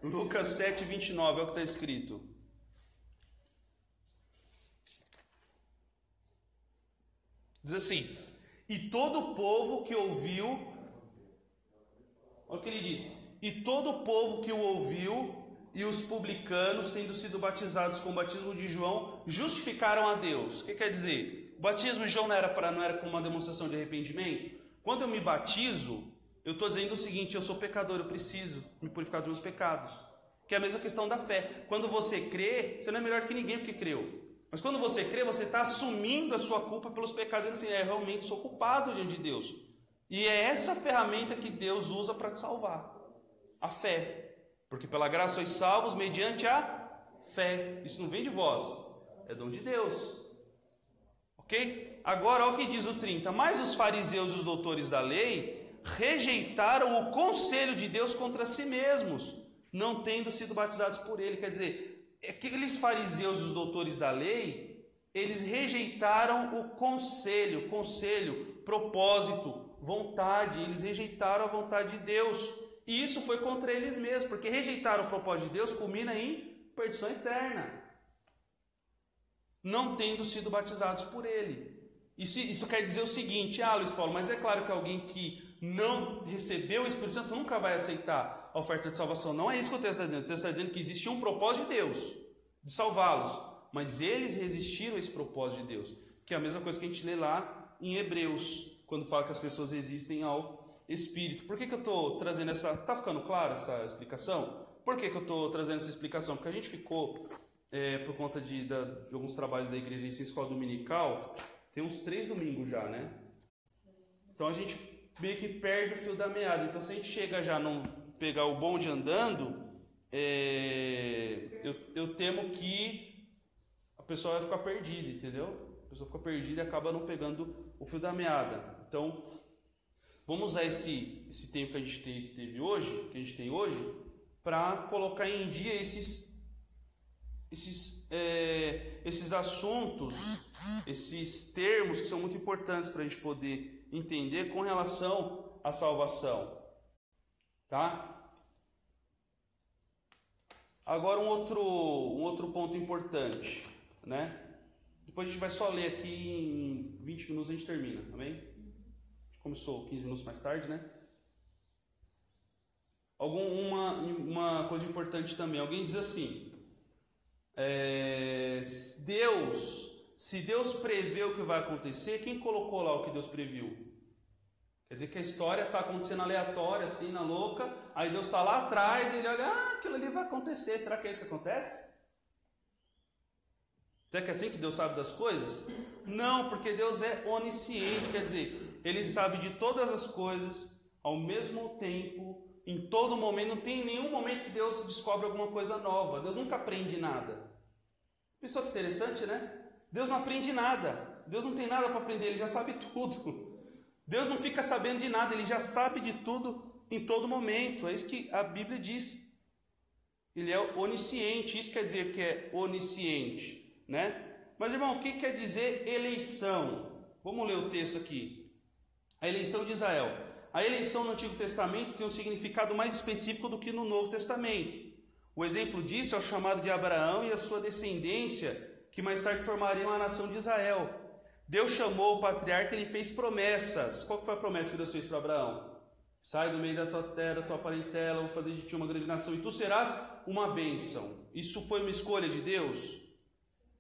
Lucas 7, 29 é o que está escrito. Diz assim: e todo o povo que ouviu Olha o que ele diz: e todo o povo que o ouviu e os publicanos, tendo sido batizados com o batismo de João, justificaram a Deus. O que quer dizer? O batismo de João não era como uma demonstração de arrependimento? Quando eu me batizo, eu estou dizendo o seguinte: eu sou pecador, eu preciso me purificar dos meus pecados. Que é a mesma questão da fé. Quando você crê, você não é melhor que ninguém porque creu. Mas quando você crê, você está assumindo a sua culpa pelos pecados, dizendo assim: realmente sou culpado diante de Deus. E é essa ferramenta que Deus usa para te salvar. A fé. Porque pela graça sois salvos mediante a fé. Isso não vem de vós, é dom de Deus. Ok? Agora, olha o que diz o 30. Mas os fariseus e os doutores da lei rejeitaram o conselho de Deus contra si mesmos, não tendo sido batizados por ele. Quer dizer, aqueles fariseus e os doutores da lei, eles rejeitaram o conselho, propósito, vontade. Eles rejeitaram a vontade de Deus. E isso foi contra eles mesmos, porque rejeitar o propósito de Deus culmina em perdição eterna, não tendo sido batizados por ele. Isso quer dizer o seguinte: Luiz Paulo, mas é claro que alguém que não recebeu o Espírito Santo nunca vai aceitar a oferta de salvação. Não é isso que o texto está dizendo. O texto está dizendo que existia um propósito de Deus, de salvá-los, mas eles resistiram a esse propósito de Deus, que é a mesma coisa que a gente lê lá em Hebreus, quando fala que as pessoas resistem ao Espírito. Por que eu estou trazendo essa... Está ficando claro essa explicação? Por que eu estou trazendo essa explicação? Porque a gente ficou, por conta de alguns trabalhos da igreja em escola dominical, tem uns 3 domingos já, né? Então a gente meio que perde o fio da meada. Então se a gente chega já a não pegar o bonde andando, eu temo que a pessoa vai ficar perdida, entendeu? A pessoa fica perdida e acaba não pegando o fio da meada. Então... vamos usar esse tempo que a gente tem hoje, para colocar em dia esses assuntos, esses termos que são muito importantes para a gente poder entender com relação à salvação, tá? Agora um outro ponto importante, né? Depois a gente vai só ler aqui, em 20 minutos a gente termina, amém? Começou 15 minutos mais tarde, né? Uma coisa importante também. Alguém diz assim: se Deus prevê o que vai acontecer, quem colocou lá o que Deus previu? Quer dizer que a história está acontecendo aleatória, assim, na louca. Aí Deus está lá atrás e ele olha: aquilo ali vai acontecer. Será que é isso que acontece? Será que é assim que Deus sabe das coisas? Não, porque Deus é onisciente, quer dizer... Ele sabe de todas as coisas, ao mesmo tempo, em todo momento. Não tem nenhum momento que Deus descobre alguma coisa nova. Deus nunca aprende nada. Pensou que interessante, né? Deus não aprende nada. Deus não tem nada para aprender, Ele já sabe tudo. Deus não fica sabendo de nada, Ele já sabe de tudo em todo momento. É isso que a Bíblia diz. Ele é onisciente, isso quer dizer que é onisciente, né? Mas, irmão, o que quer dizer eleição? Vamos ler o texto aqui. A eleição de Israel. A eleição no Antigo Testamento tem um significado mais específico do que no Novo Testamento. O exemplo disso é o chamado de Abraão e a sua descendência, que mais tarde formariam a nação de Israel. Deus chamou o patriarca e lhe fez promessas. Qual foi a promessa que Deus fez para Abraão? Sai do meio da tua terra, da tua parentela, vou fazer de ti uma grande nação, e tu serás uma bênção. Isso foi uma escolha de Deus?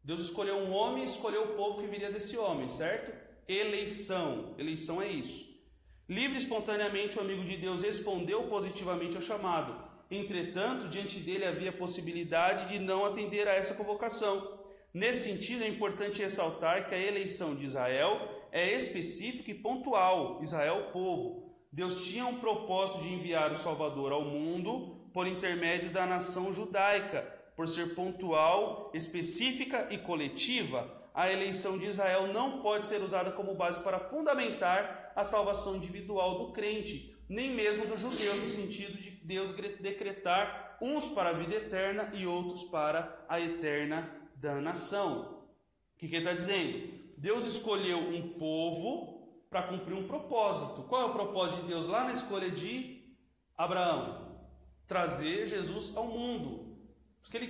Deus escolheu um homem e escolheu o povo que viria desse homem, certo? Eleição é isso. Livre e espontaneamente o amigo de Deus respondeu positivamente ao chamado. Entretanto, diante dele havia a possibilidade de não atender a essa convocação. Nesse sentido, é importante ressaltar que a eleição de Israel é específica e pontual. Israel, o povo. Deus tinha um propósito de enviar o Salvador ao mundo por intermédio da nação judaica. Por ser pontual, específica e coletiva, a eleição de Israel não pode ser usada como base para fundamentar a salvação individual do crente, nem mesmo dos judeus, no sentido de Deus decretar uns para a vida eterna e outros para a eterna danação. O que ele está dizendo? Deus escolheu um povo para cumprir um propósito. Qual é o propósito de Deus lá na escolha de Abraão? Trazer Jesus ao mundo.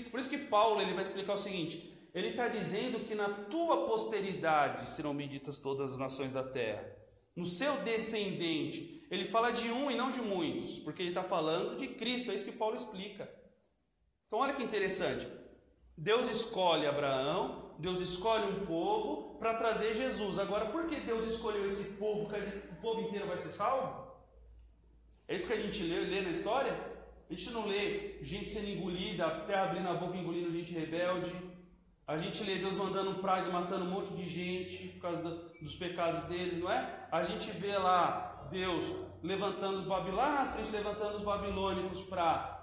Por isso que Paulo ele vai explicar o seguinte: ele está dizendo que na tua posteridade serão benditas todas as nações da terra. No seu descendente. ele fala de um e não de muitos, porque ele está falando de Cristo, é isso que Paulo explica. Então olha que interessante, Deus escolhe Abraão, Deus escolhe um povo para trazer Jesus. Agora, por que Deus escolheu esse povo? Quer dizer, o povo inteiro vai ser salvo? É isso que a gente lê na história? A gente não lê gente sendo engolida, a terra abrindo a boca, engolindo gente rebelde. A gente lê Deus mandando praga e matando um monte de gente por causa dos pecados deles, não é? A gente vê lá Deus levantando os babilônicos, lá na frente levantando os babilônicos para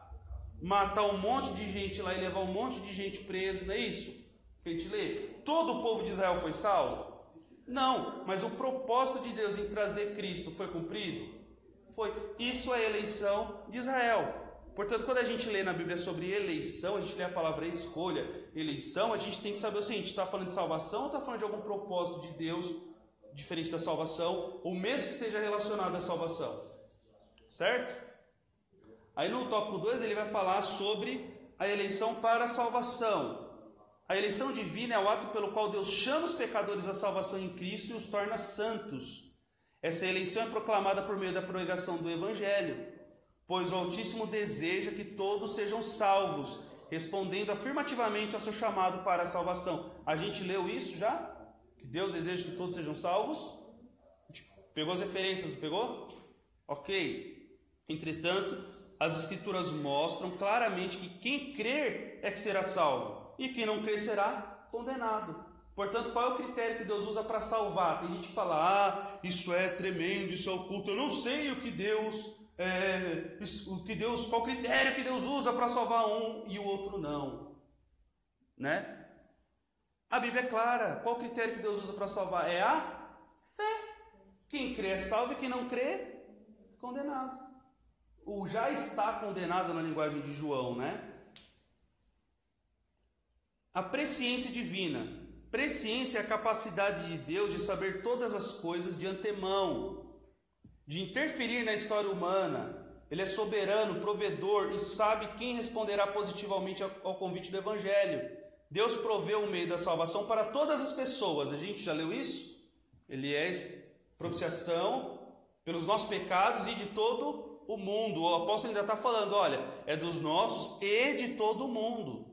matar um monte de gente lá e levar um monte de gente preso, não é isso que a gente lê? Todo o povo de Israel foi salvo? Não, mas o propósito de Deus em trazer Cristo foi cumprido? Foi. Isso é a eleição de Israel. Portanto, quando a gente lê na Bíblia sobre eleição, a gente lê a palavra escolha, eleição, a gente tem que saber o seguinte, está falando de salvação ou está falando de algum propósito de Deus diferente da salvação, ou mesmo que esteja relacionado à salvação, certo? Aí no tópico 2 ele vai falar sobre a eleição para a salvação. A eleição divina é o ato pelo qual Deus chama os pecadores à salvação em Cristo e os torna santos. Essa eleição é proclamada por meio da pregação do Evangelho, pois o Altíssimo deseja que todos sejam salvos, respondendo afirmativamente ao seu chamado para a salvação. A gente leu isso já? Que Deus deseja que todos sejam salvos? A gente pegou as referências, não pegou? Ok. Entretanto, as Escrituras mostram claramente que quem crer é que será salvo, e quem não crer será condenado. Portanto, qual é o critério que Deus usa para salvar? Tem gente que fala, isso é tremendo, isso é oculto, eu não sei o que Deus... qual critério que Deus usa para salvar um e o outro não, né? A Bíblia é clara, qual critério que Deus usa para salvar? É a fé. Quem crê é salvo e quem não crê, condenado. O já está condenado na linguagem de João, né? A presciência divina. Presciência é a capacidade de Deus de saber todas as coisas de antemão, de interferir na história humana. Ele é soberano, provedor e sabe quem responderá positivamente ao convite do Evangelho. Deus proveu o meio da salvação para todas as pessoas. A gente já leu isso? Ele é propiciação pelos nossos pecados e de todo o mundo. O apóstolo ainda está falando, olha, é dos nossos e de todo o mundo.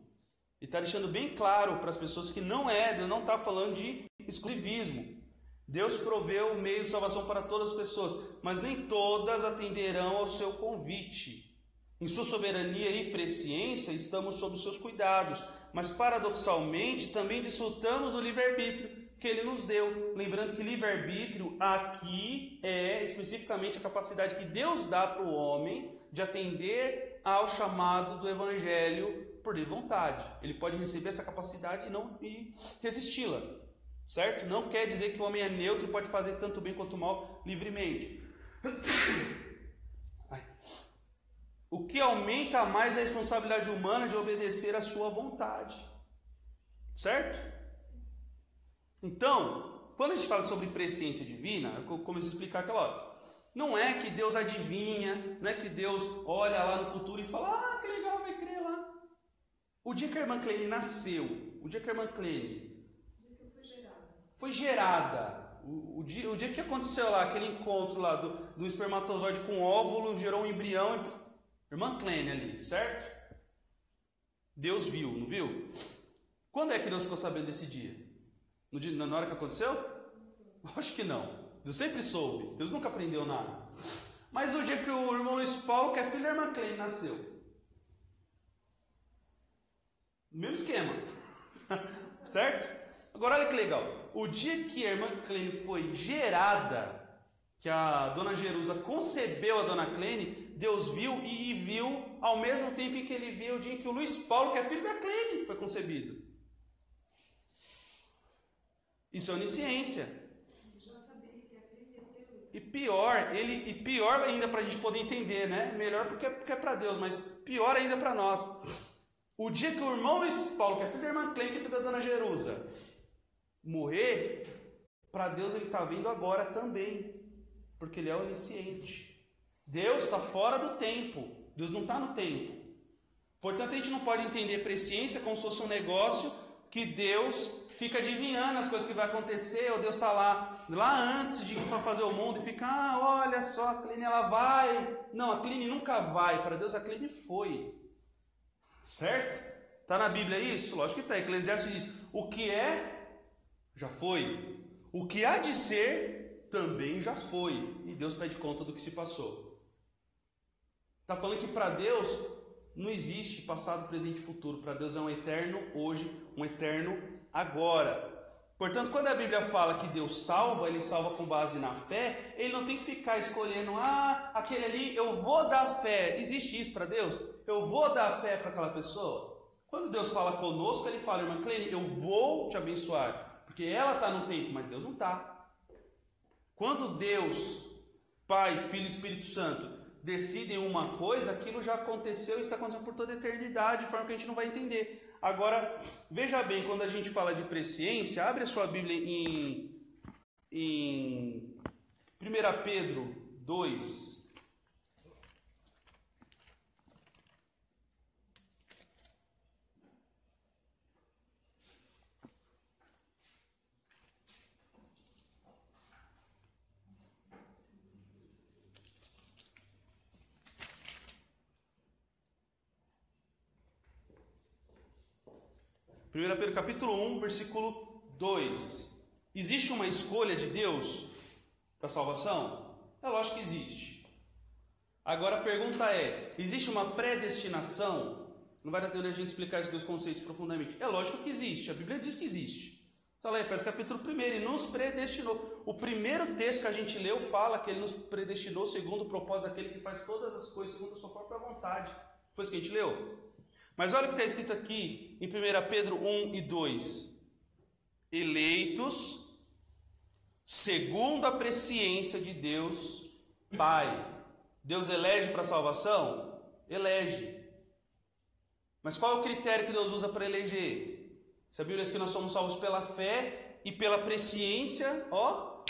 E está deixando bem claro para as pessoas que não está falando de exclusivismo. Deus proveu o meio de salvação para todas as pessoas, mas nem todas atenderão ao seu convite. Em sua soberania e presciência, estamos sob os seus cuidados, mas paradoxalmente também desfrutamos do livre-arbítrio que Ele nos deu. Lembrando que livre-arbítrio aqui é especificamente a capacidade que Deus dá para o homem de atender ao chamado do Evangelho por livre vontade. Ele pode receber essa capacidade e resisti-la. Certo? Não quer dizer que o homem é neutro e pode fazer tanto bem quanto mal livremente. O que aumenta mais a responsabilidade humana de obedecer à sua vontade. Certo? Então, quando a gente fala sobre presciência divina, eu comecei a explicar aquela hora. Não é que Deus adivinha, não é que Deus olha lá no futuro e fala, que legal, vai crer lá. O dia que a irmã Clene nasceu, foi gerada. O dia que aconteceu lá, aquele encontro lá do espermatozoide com óvulo, gerou um embrião e... Irmã Clene ali, certo? Deus viu, não viu? Quando é que Deus ficou sabendo desse dia? Na hora que aconteceu? Acho que não. Deus sempre soube. Deus nunca aprendeu nada. Mas o dia que o irmão Luiz Paulo, que é filho da irmã Clene, nasceu. Mesmo esquema. Certo? Agora olha que legal. O dia que a irmã Clene foi gerada, que a dona Jerusa concebeu a dona Clene, Deus viu e viu ao mesmo tempo em que ele viu o dia em que o Luiz Paulo, que é filho da Clene, foi concebido. Isso é onisciência. E pior ainda para a gente poder entender, né? Melhor porque é para Deus, mas pior ainda para nós. O dia que o irmão Luiz Paulo, que é filho da irmã Clene, que é filho da dona Jerusa, morrer, para Deus ele está vendo agora também, porque ele é onisciente. Deus está fora do tempo, Deus não está no tempo. Portanto, a gente não pode entender presciência como se fosse um negócio que Deus fica adivinhando as coisas que vai acontecer, ou Deus está lá antes de fazer o mundo e fica, olha só, a Cline ela vai. Não, a Cline nunca vai, para Deus a Cline foi. Certo? Está na Bíblia isso? Lógico que está. Eclesiastes diz, o que é, já foi. O que há de ser, também já foi. E Deus pede conta do que se passou. Está falando que para Deus não existe passado, presente e futuro. Para Deus é um eterno hoje, um eterno agora. Portanto, quando a Bíblia fala que Deus salva, Ele salva com base na fé, Ele não tem que ficar escolhendo, aquele ali, eu vou dar fé. Existe isso para Deus? Eu vou dar fé para aquela pessoa? Quando Deus fala conosco, Ele fala, irmã Clene, eu vou te abençoar. Porque ela está no tempo, mas Deus não está. Quando Deus, Pai, Filho e Espírito Santo, decidem uma coisa, aquilo já aconteceu e está acontecendo por toda a eternidade, de forma que a gente não vai entender. Agora, veja bem, quando a gente fala de presciência, abre a sua Bíblia em 1 Pedro 2. 1 Pedro capítulo 1, versículo 2. Existe uma escolha de Deus para a salvação? É lógico que existe. Agora a pergunta é, existe uma predestinação? Não vai dar tempo de a gente explicar esses dois conceitos profundamente. É lógico que existe, a Bíblia diz que existe. Está lá em Efésios capítulo 1, Ele nos predestinou. O primeiro texto que a gente leu fala que Ele nos predestinou segundo o propósito daquele que faz todas as coisas segundo a sua própria vontade. Foi isso que a gente leu? Mas olha o que está escrito aqui em 1 Pedro 1 e 2. Eleitos segundo a presciência de Deus Pai. Deus elege para a salvação? Elege. Mas qual é o critério que Deus usa para eleger? Se a Bíblia diz que nós somos salvos pela fé e pela presciência,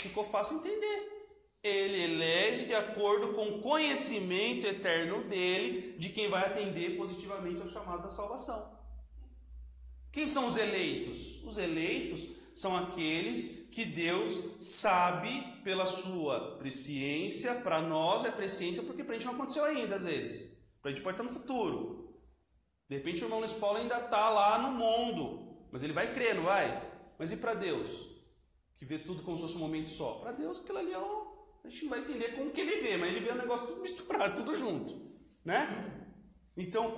ficou fácil entender. Ele elege de acordo com o conhecimento eterno dele, de quem vai atender positivamente ao chamado da salvação. Quem são os eleitos? Os eleitos são aqueles que Deus sabe pela sua presciência. Para nós é presciência porque para a gente não aconteceu ainda às vezes. Para a gente pode estar no futuro. De repente o irmão Luiz Paulo ainda está lá no mundo, mas ele vai crer, não vai? Mas e para Deus? Que vê tudo como se fosse um momento só. Para Deus aquilo ali a gente não vai entender como que ele vê, mas ele vê o negócio tudo misturado, tudo junto, né? Então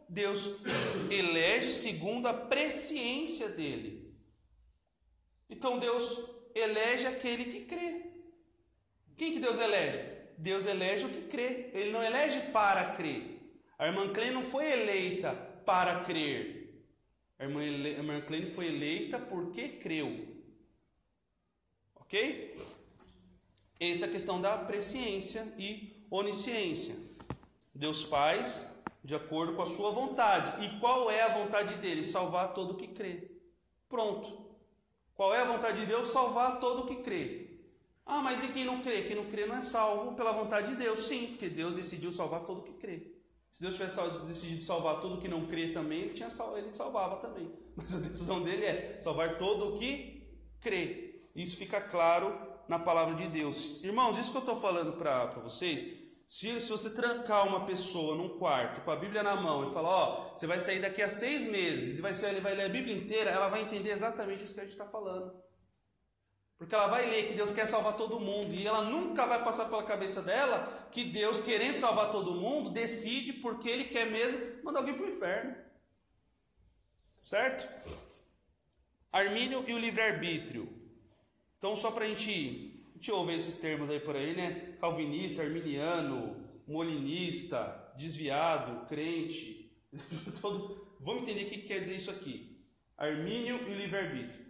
Deus elege segundo a presciência dele. Então Deus elege aquele que crê. Quem que Deus elege? Deus elege o que crê. Ele não elege para crer. A irmã Clene não foi eleita para crer. A irmã Clene foi eleita porque creu. Ok? Essa é a questão da presciência e onisciência. Deus faz de acordo com a sua vontade. E qual é a vontade dele? Salvar todo o que crê. Pronto. Qual é a vontade de Deus? Salvar todo o que crê. Mas e quem não crê? Quem não crê não é salvo pela vontade de Deus. Sim, porque Deus decidiu salvar todo o que crê. Se Deus tivesse decidido salvar todo o que não crê também, ele salvava também. Mas a decisão dele é salvar todo o que crê. Isso fica claro na palavra de Deus. Irmãos, isso que eu estou falando para vocês, se você trancar uma pessoa num quarto com a Bíblia na mão e falar, você vai sair daqui a 6 meses e vai ler a Bíblia inteira, ela vai entender exatamente isso que a gente está falando. Porque ela vai ler que Deus quer salvar todo mundo e ela nunca vai passar pela cabeça dela que Deus, querendo salvar todo mundo, decide porque Ele quer mesmo mandar alguém para o inferno. Certo? Armínio e o livre-arbítrio. Então, só para a gente ouve esses termos aí por aí, né? Calvinista, arminiano, molinista, desviado, crente. Vamos entender o que quer dizer isso aqui. Armínio e o livre-arbítrio.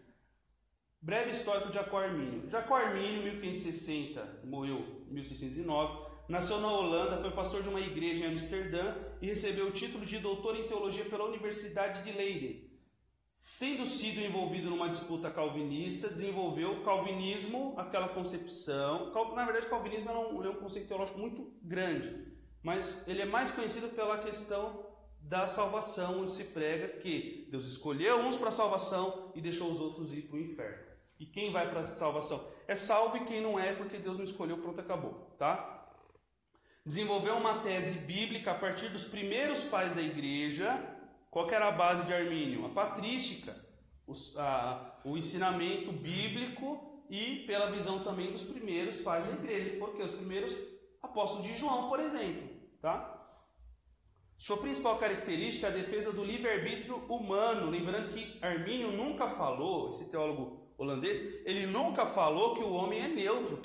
Breve histórico de Jacó Armínio. Jacó Armínio, 1560, morreu em 1609, nasceu na Holanda, foi pastor de uma igreja em Amsterdã e recebeu o título de doutor em teologia pela Universidade de Leiden. Tendo sido envolvido numa disputa calvinista, desenvolveu o calvinismo, aquela concepção. Na verdade, o calvinismo é um conceito teológico muito grande, mas ele é mais conhecido pela questão da salvação, onde se prega que Deus escolheu uns para a salvação e deixou os outros ir para o inferno. E quem vai para a salvação é salvo, e quem não é, porque Deus não escolheu, pronto, acabou, tá? Desenvolveu uma tese bíblica a partir dos primeiros pais da igreja. Qual que era a base de Armínio? A patrística, o ensinamento bíblico, e pela visão também dos primeiros pais da igreja, porque os primeiros apóstolos de João, por exemplo, tá? Sua principal característica é a defesa do livre-arbítrio humano. Lembrando que Armínio nunca falou, esse teólogo holandês, ele nunca falou que o homem é neutro,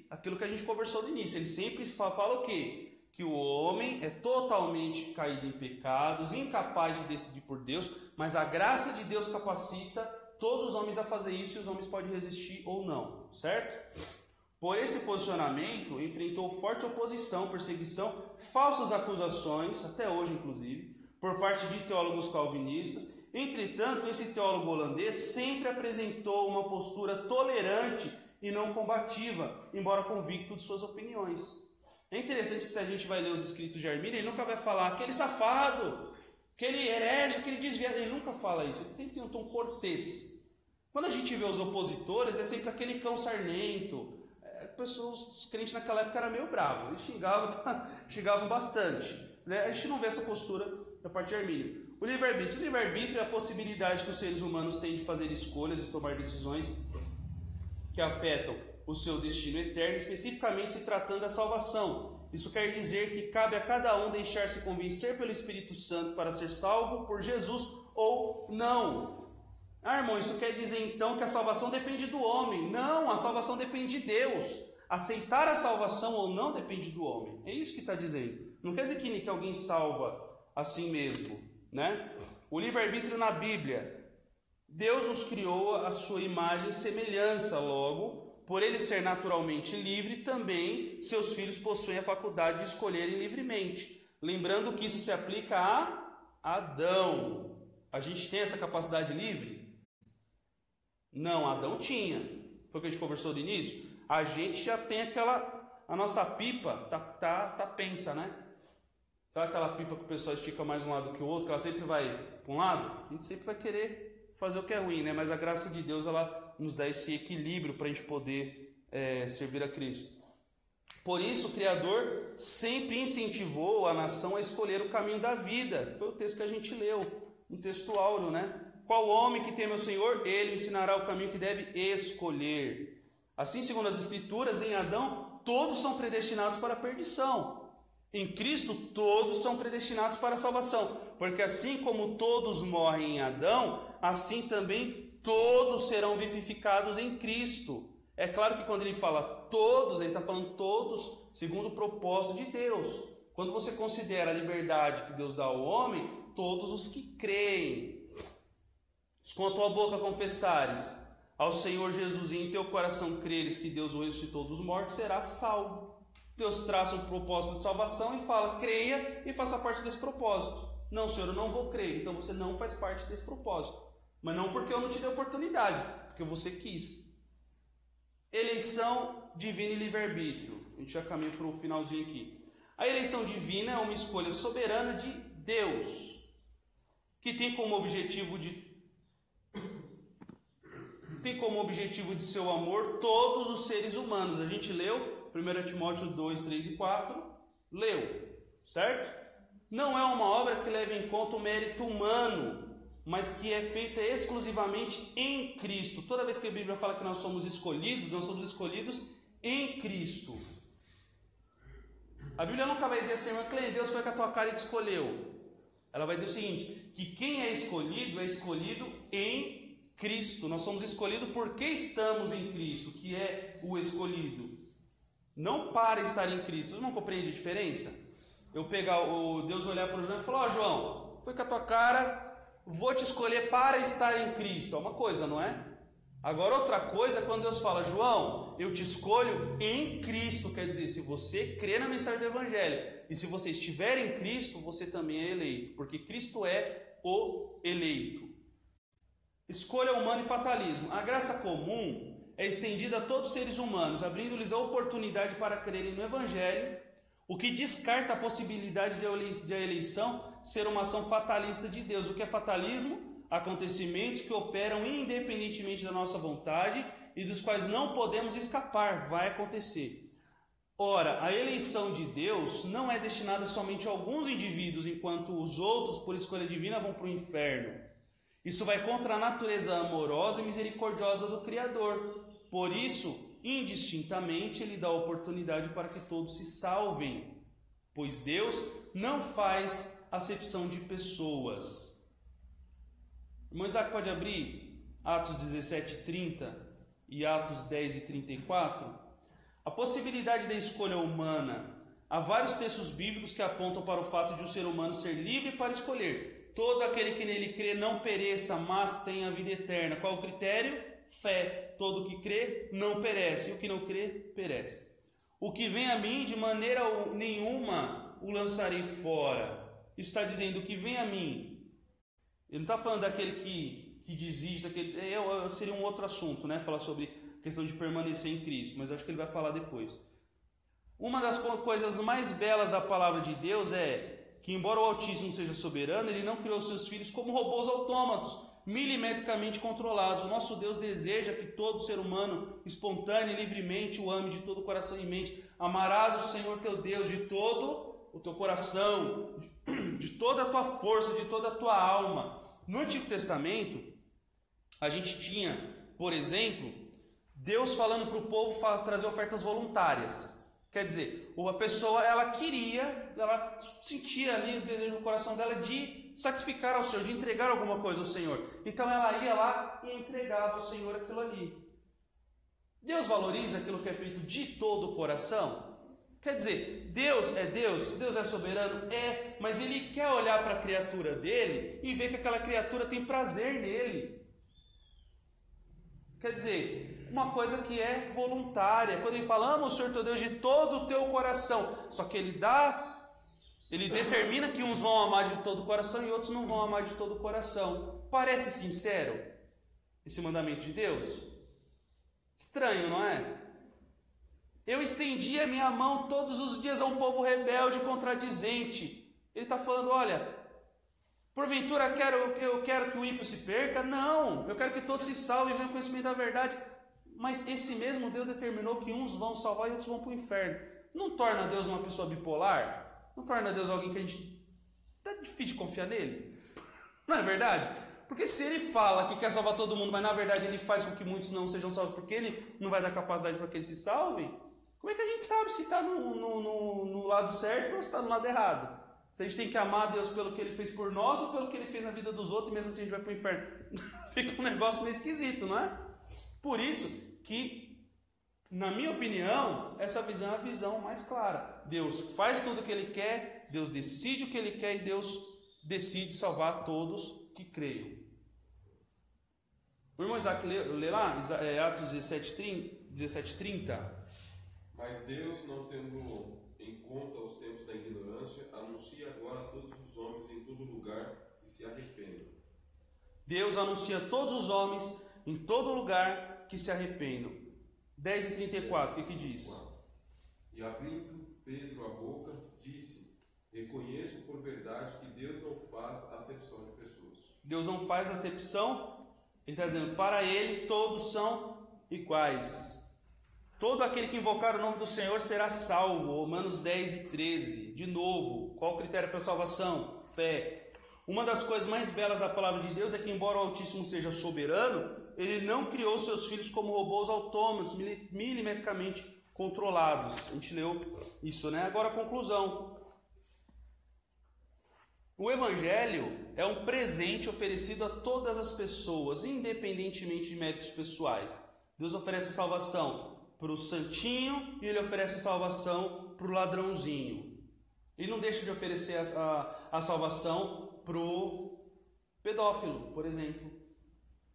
aquilo que a gente conversou no início. Ele sempre fala o quê? Que o homem é totalmente caído em pecados, incapaz de decidir por Deus, mas a graça de Deus capacita todos os homens a fazer isso, e os homens podem resistir ou não, certo? Por esse posicionamento, enfrentou forte oposição, perseguição, falsas acusações, até hoje inclusive, por parte de teólogos calvinistas. Entretanto, esse teólogo holandês sempre apresentou uma postura tolerante e não combativa, embora convicto de suas opiniões. É interessante que, se a gente vai ler os escritos de Armínio, ele nunca vai falar aquele safado, aquele herege, aquele desviado. Ele nunca fala isso, ele sempre tem um tom cortês. Quando a gente vê os opositores, é sempre aquele cão sarnento. Os crentes naquela época eram meio bravos, eles xingavam bastante, né? A gente não vê essa postura da parte de Armínio. O livre-arbítrio é a possibilidade que os seres humanos têm de fazer escolhas e tomar decisões que afetam o seu destino eterno, especificamente se tratando da salvação. Isso quer dizer que cabe a cada um deixar-se convencer pelo Espírito Santo para ser salvo por Jesus ou não. Irmão, isso quer dizer então que a salvação depende do homem? Não, a salvação depende de Deus. Aceitar a salvação ou não depende do homem. É isso que está dizendo. Não quer dizer que alguém salva assim mesmo, né? O livre-arbítrio na Bíblia. Deus nos criou a sua imagem e semelhança, logo, por ele ser naturalmente livre, também seus filhos possuem a faculdade de escolherem livremente. Lembrando que isso se aplica a Adão. A gente tem essa capacidade livre? Não, Adão tinha. Foi o que a gente conversou no início. A gente já tem a nossa pipa tá pensa, né? Sabe aquela pipa que o pessoal estica mais um lado que o outro, que ela sempre vai para um lado? A gente sempre vai querer fazer o que é ruim, né? Mas a graça de Deus, ela nos dá esse equilíbrio para a gente poder servir a Cristo. Por isso, o Criador sempre incentivou a nação a escolher o caminho da vida. Foi o texto que a gente leu, um texto áureo, né? Qual homem que teme ao Senhor, ele ensinará o caminho que deve escolher. Assim, segundo as Escrituras, em Adão, todos são predestinados para a perdição. Em Cristo, todos são predestinados para a salvação. Porque assim como todos morrem em Adão, assim também todos serão vivificados em Cristo. É claro que quando ele fala todos, ele está falando todos segundo o propósito de Deus. Quando você considera a liberdade que Deus dá ao homem, todos os que creem. Se com a tua boca confessares ao Senhor Jesus e em teu coração creres que Deus o ressuscitou dos mortos, serás salvo. Deus traça um propósito de salvação e fala, creia e faça parte desse propósito. Não, Senhor, eu não vou crer, então você não faz parte desse propósito. Mas não porque eu não te dei oportunidade, porque você quis. Eleição divina e livre-arbítrio. A gente já caminha para o finalzinho aqui. A eleição divina é uma escolha soberana de Deus, que tem como objetivo de seu amor todos os seres humanos. A gente leu 1 Timóteo 2, 3 e 4, leu, certo? Não é uma obra que leva em conta o mérito humano, mas que é feita exclusivamente em Cristo. Toda vez que a Bíblia fala que nós somos escolhidos em Cristo. A Bíblia nunca vai dizer assim, mas Deus foi com a tua cara e te escolheu. Ela vai dizer o seguinte, que quem é escolhido em Cristo. Nós somos escolhidos porque estamos em Cristo, que é o escolhido. Não para estar em Cristo. Você não compreende a diferença? Eu pegar Deus olhar para o João e falar, João, foi com a tua cara, vou te escolher para estar em Cristo. É uma coisa, não é? Agora outra coisa é quando Deus fala, João, eu te escolho em Cristo. Quer dizer, se você crê na mensagem do Evangelho e se você estiver em Cristo, você também é eleito, porque Cristo é o eleito. Escolha humana e fatalismo. A graça comum é estendida a todos os seres humanos, abrindo-lhes a oportunidade para crerem no Evangelho, O que descarta a possibilidade de a eleição ser uma ação fatalista de Deus. O que é fatalismo? Acontecimentos que operam independentemente da nossa vontade e dos quais não podemos escapar, vai acontecer. Ora, a eleição de Deus não é destinada somente a alguns indivíduos, enquanto os outros, por escolha divina, vão para o inferno. Isso vai contra a natureza amorosa e misericordiosa do Criador. Por isso, indistintamente, Ele dá oportunidade para que todos se salvem, pois Deus não faz acepção de pessoas. O irmão Isaac pode abrir Atos 17:30 e Atos 10:34. A possibilidade da escolha humana. Há vários textos bíblicos que apontam para o fato de o ser humano ser livre para escolher. Todo aquele que nele crê não pereça, mas tenha a vida eterna. Qual é o critério? Fé. Todo que crê não perece, e o que não crê, perece. O que vem a mim, de maneira nenhuma o lançarei fora. Isso está dizendo, o que vem a mim. Ele não está falando daquele que desiste, seria um outro assunto, né? Falar sobre questão de permanecer em Cristo, mas acho que ele vai falar depois. Uma das coisas mais belas da palavra de Deus é que, embora o Altíssimo seja soberano, Ele não criou seus filhos como robôs autômatos, milimetricamente controlados. O nosso Deus deseja que todo ser humano, espontâneo e livremente, o ame de todo o coração e mente. Amarás o Senhor teu Deus de todo o teu coração, de toda a tua força, de toda a tua alma. No Antigo Testamento, a gente tinha, por exemplo, Deus falando para o povo trazer ofertas voluntárias. Quer dizer, a pessoa, ela sentia ali o desejo no coração dela de sacrificar ao Senhor, de entregar alguma coisa ao Senhor. Então ela ia lá e entregava ao Senhor aquilo ali. Deus valoriza aquilo que é feito de todo o coração? Quer dizer, Deus é soberano? É, mas Ele quer olhar para a criatura dele e ver que aquela criatura tem prazer nele. Quer dizer, uma coisa que é voluntária. Quando Ele fala, ama o Senhor teu Deus de todo o teu coração. Só que Ele determina que uns vão amar de todo o coração e outros não vão amar de todo o coração. Parece sincero esse mandamento de Deus? Estranho, não é? Eu estendi a minha mão todos os dias a um povo rebelde e contradizente. Ele está falando, olha, porventura eu quero que o ímpio se perca? Não, eu quero que todos se salvem e venham ao conhecimento da verdade. Mas esse mesmo Deus determinou que uns vão salvar e outros vão para o inferno. Não torna Deus uma pessoa bipolar? Não torna Deus alguém que a gente... Tá difícil de confiar nele? Não é verdade? Porque se Ele fala que quer salvar todo mundo, mas na verdade Ele faz com que muitos não sejam salvos, porque Ele não vai dar capacidade para que eles se salvem, como é que a gente sabe se está no lado certo ou se está no lado errado? Se a gente tem que amar Deus pelo que Ele fez por nós ou pelo que Ele fez na vida dos outros, e mesmo assim a gente vai para o inferno? Fica um negócio meio esquisito, não é? Por isso que, na minha opinião, essa visão é a visão mais clara. Deus faz tudo o que Ele quer, Deus decide o que Ele quer e Deus decide salvar todos que creiam. O irmão Isaac lê lá, Atos 17:30. Mas Deus, não tendo em conta os tempos da ignorância, anuncia agora a todos os homens em todo lugar que se arrependam. Deus anuncia a todos os homens em todo lugar que se arrependam. 10:34, o que diz? E abrindo Pedro a boca, disse, reconheço por verdade que Deus não faz acepção de pessoas. Deus não faz acepção, Ele está dizendo, para Ele todos são iguais. Todo aquele que invocar o nome do Senhor será salvo. Romanos 10:13. De novo, qual o critério para a salvação? Fé. Uma das coisas mais belas da palavra de Deus é que, embora o Altíssimo seja soberano, Ele não criou seus filhos como robôs autômatos, milimetricamente controlados. A gente leu isso, né? Agora a conclusão. O Evangelho é um presente oferecido a todas as pessoas, independentemente de méritos pessoais. Deus oferece salvação para o santinho e Ele oferece salvação para o ladrãozinho. Ele não deixa de oferecer a salvação para o pedófilo, por exemplo.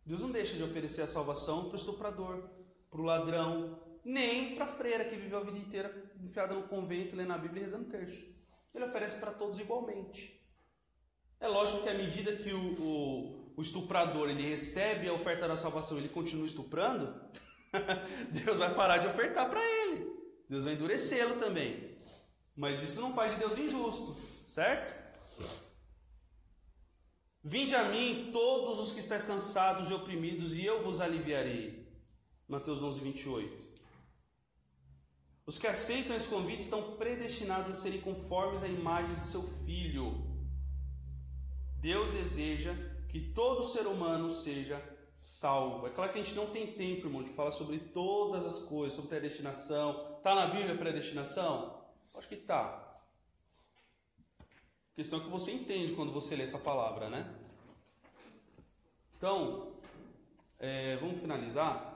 Deus não deixa de oferecer a salvação para o estuprador, para o ladrão, nem para a freira que viveu a vida inteira enfiada no convento, lendo a Bíblia e rezando terço. Ele oferece para todos igualmente. É lógico que à medida que o estuprador ele recebe a oferta da salvação e ele continua estuprando, Deus vai parar de ofertar para ele. Deus vai endurecê-lo também. Mas isso não faz de Deus injusto, certo? Vinde a mim todos os que estáis cansados e oprimidos, e eu vos aliviarei. Mateus 11, 28. Os que aceitam esse convite estão predestinados a serem conformes à imagem de seu Filho. Deus deseja que todo ser humano seja salvo. É claro que a gente não tem tempo, irmão, de falar sobre todas as coisas, sobre predestinação. Está na Bíblia a predestinação? Acho que está. A questão é que você entende quando você lê essa palavra, né? Então, vamos finalizar.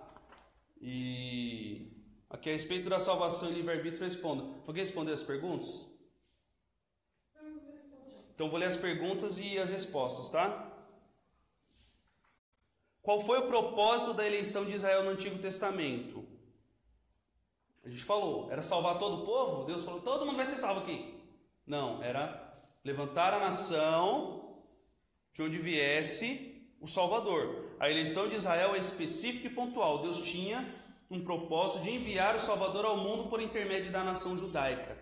E aqui a respeito da salvação e livre-arbítrio, responda. Alguém respondeu as perguntas? Então vou ler as perguntas e as respostas, tá? Qual foi o propósito da eleição de Israel no Antigo Testamento? A gente falou, era salvar todo o povo? Deus falou, todo mundo vai ser salvo aqui. Não, era levantar a nação de onde viesse o Salvador. A eleição de Israel é específica e pontual. Deus tinha um propósito de enviar o Salvador ao mundo por intermédio da nação judaica.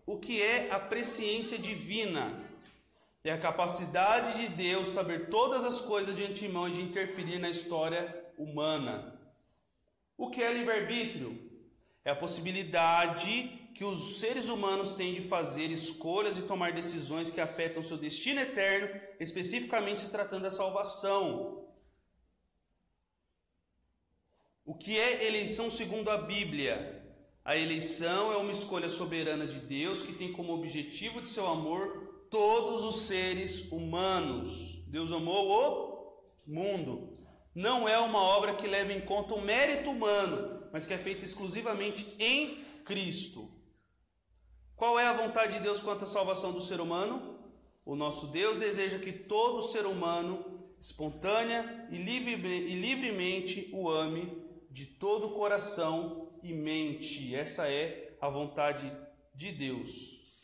O que é a presciência divina? É a capacidade de Deus saber todas as coisas de antemão e de interferir na história humana. O que é livre-arbítrio? É a possibilidade que os seres humanos têm de fazer escolhas e tomar decisões que afetam seu destino eterno, especificamente se tratando da salvação. O que é eleição segundo a Bíblia? A eleição é uma escolha soberana de Deus que tem como objetivo de seu amor todos os seres humanos. Deus amou o mundo. Não é uma obra que leva em conta o mérito humano, mas que é feita exclusivamente em Cristo. Qual é a vontade de Deus quanto à salvação do ser humano? O nosso Deus deseja que todo ser humano, espontânea e livremente, o ame de todo o coração e mente. Essa é a vontade de Deus.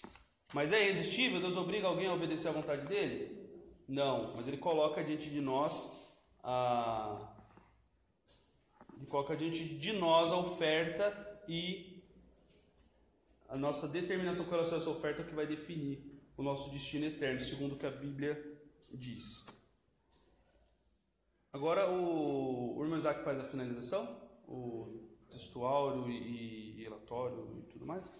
Mas é irresistível? Deus obriga alguém a obedecer à vontade dele? Não, mas ele coloca diante de nós a oferta e a nossa determinação com relação a essa oferta é o que vai definir o nosso destino eterno, segundo o que a Bíblia diz. Agora o irmão Isaac faz a finalização, o textuário e relatório e tudo mais.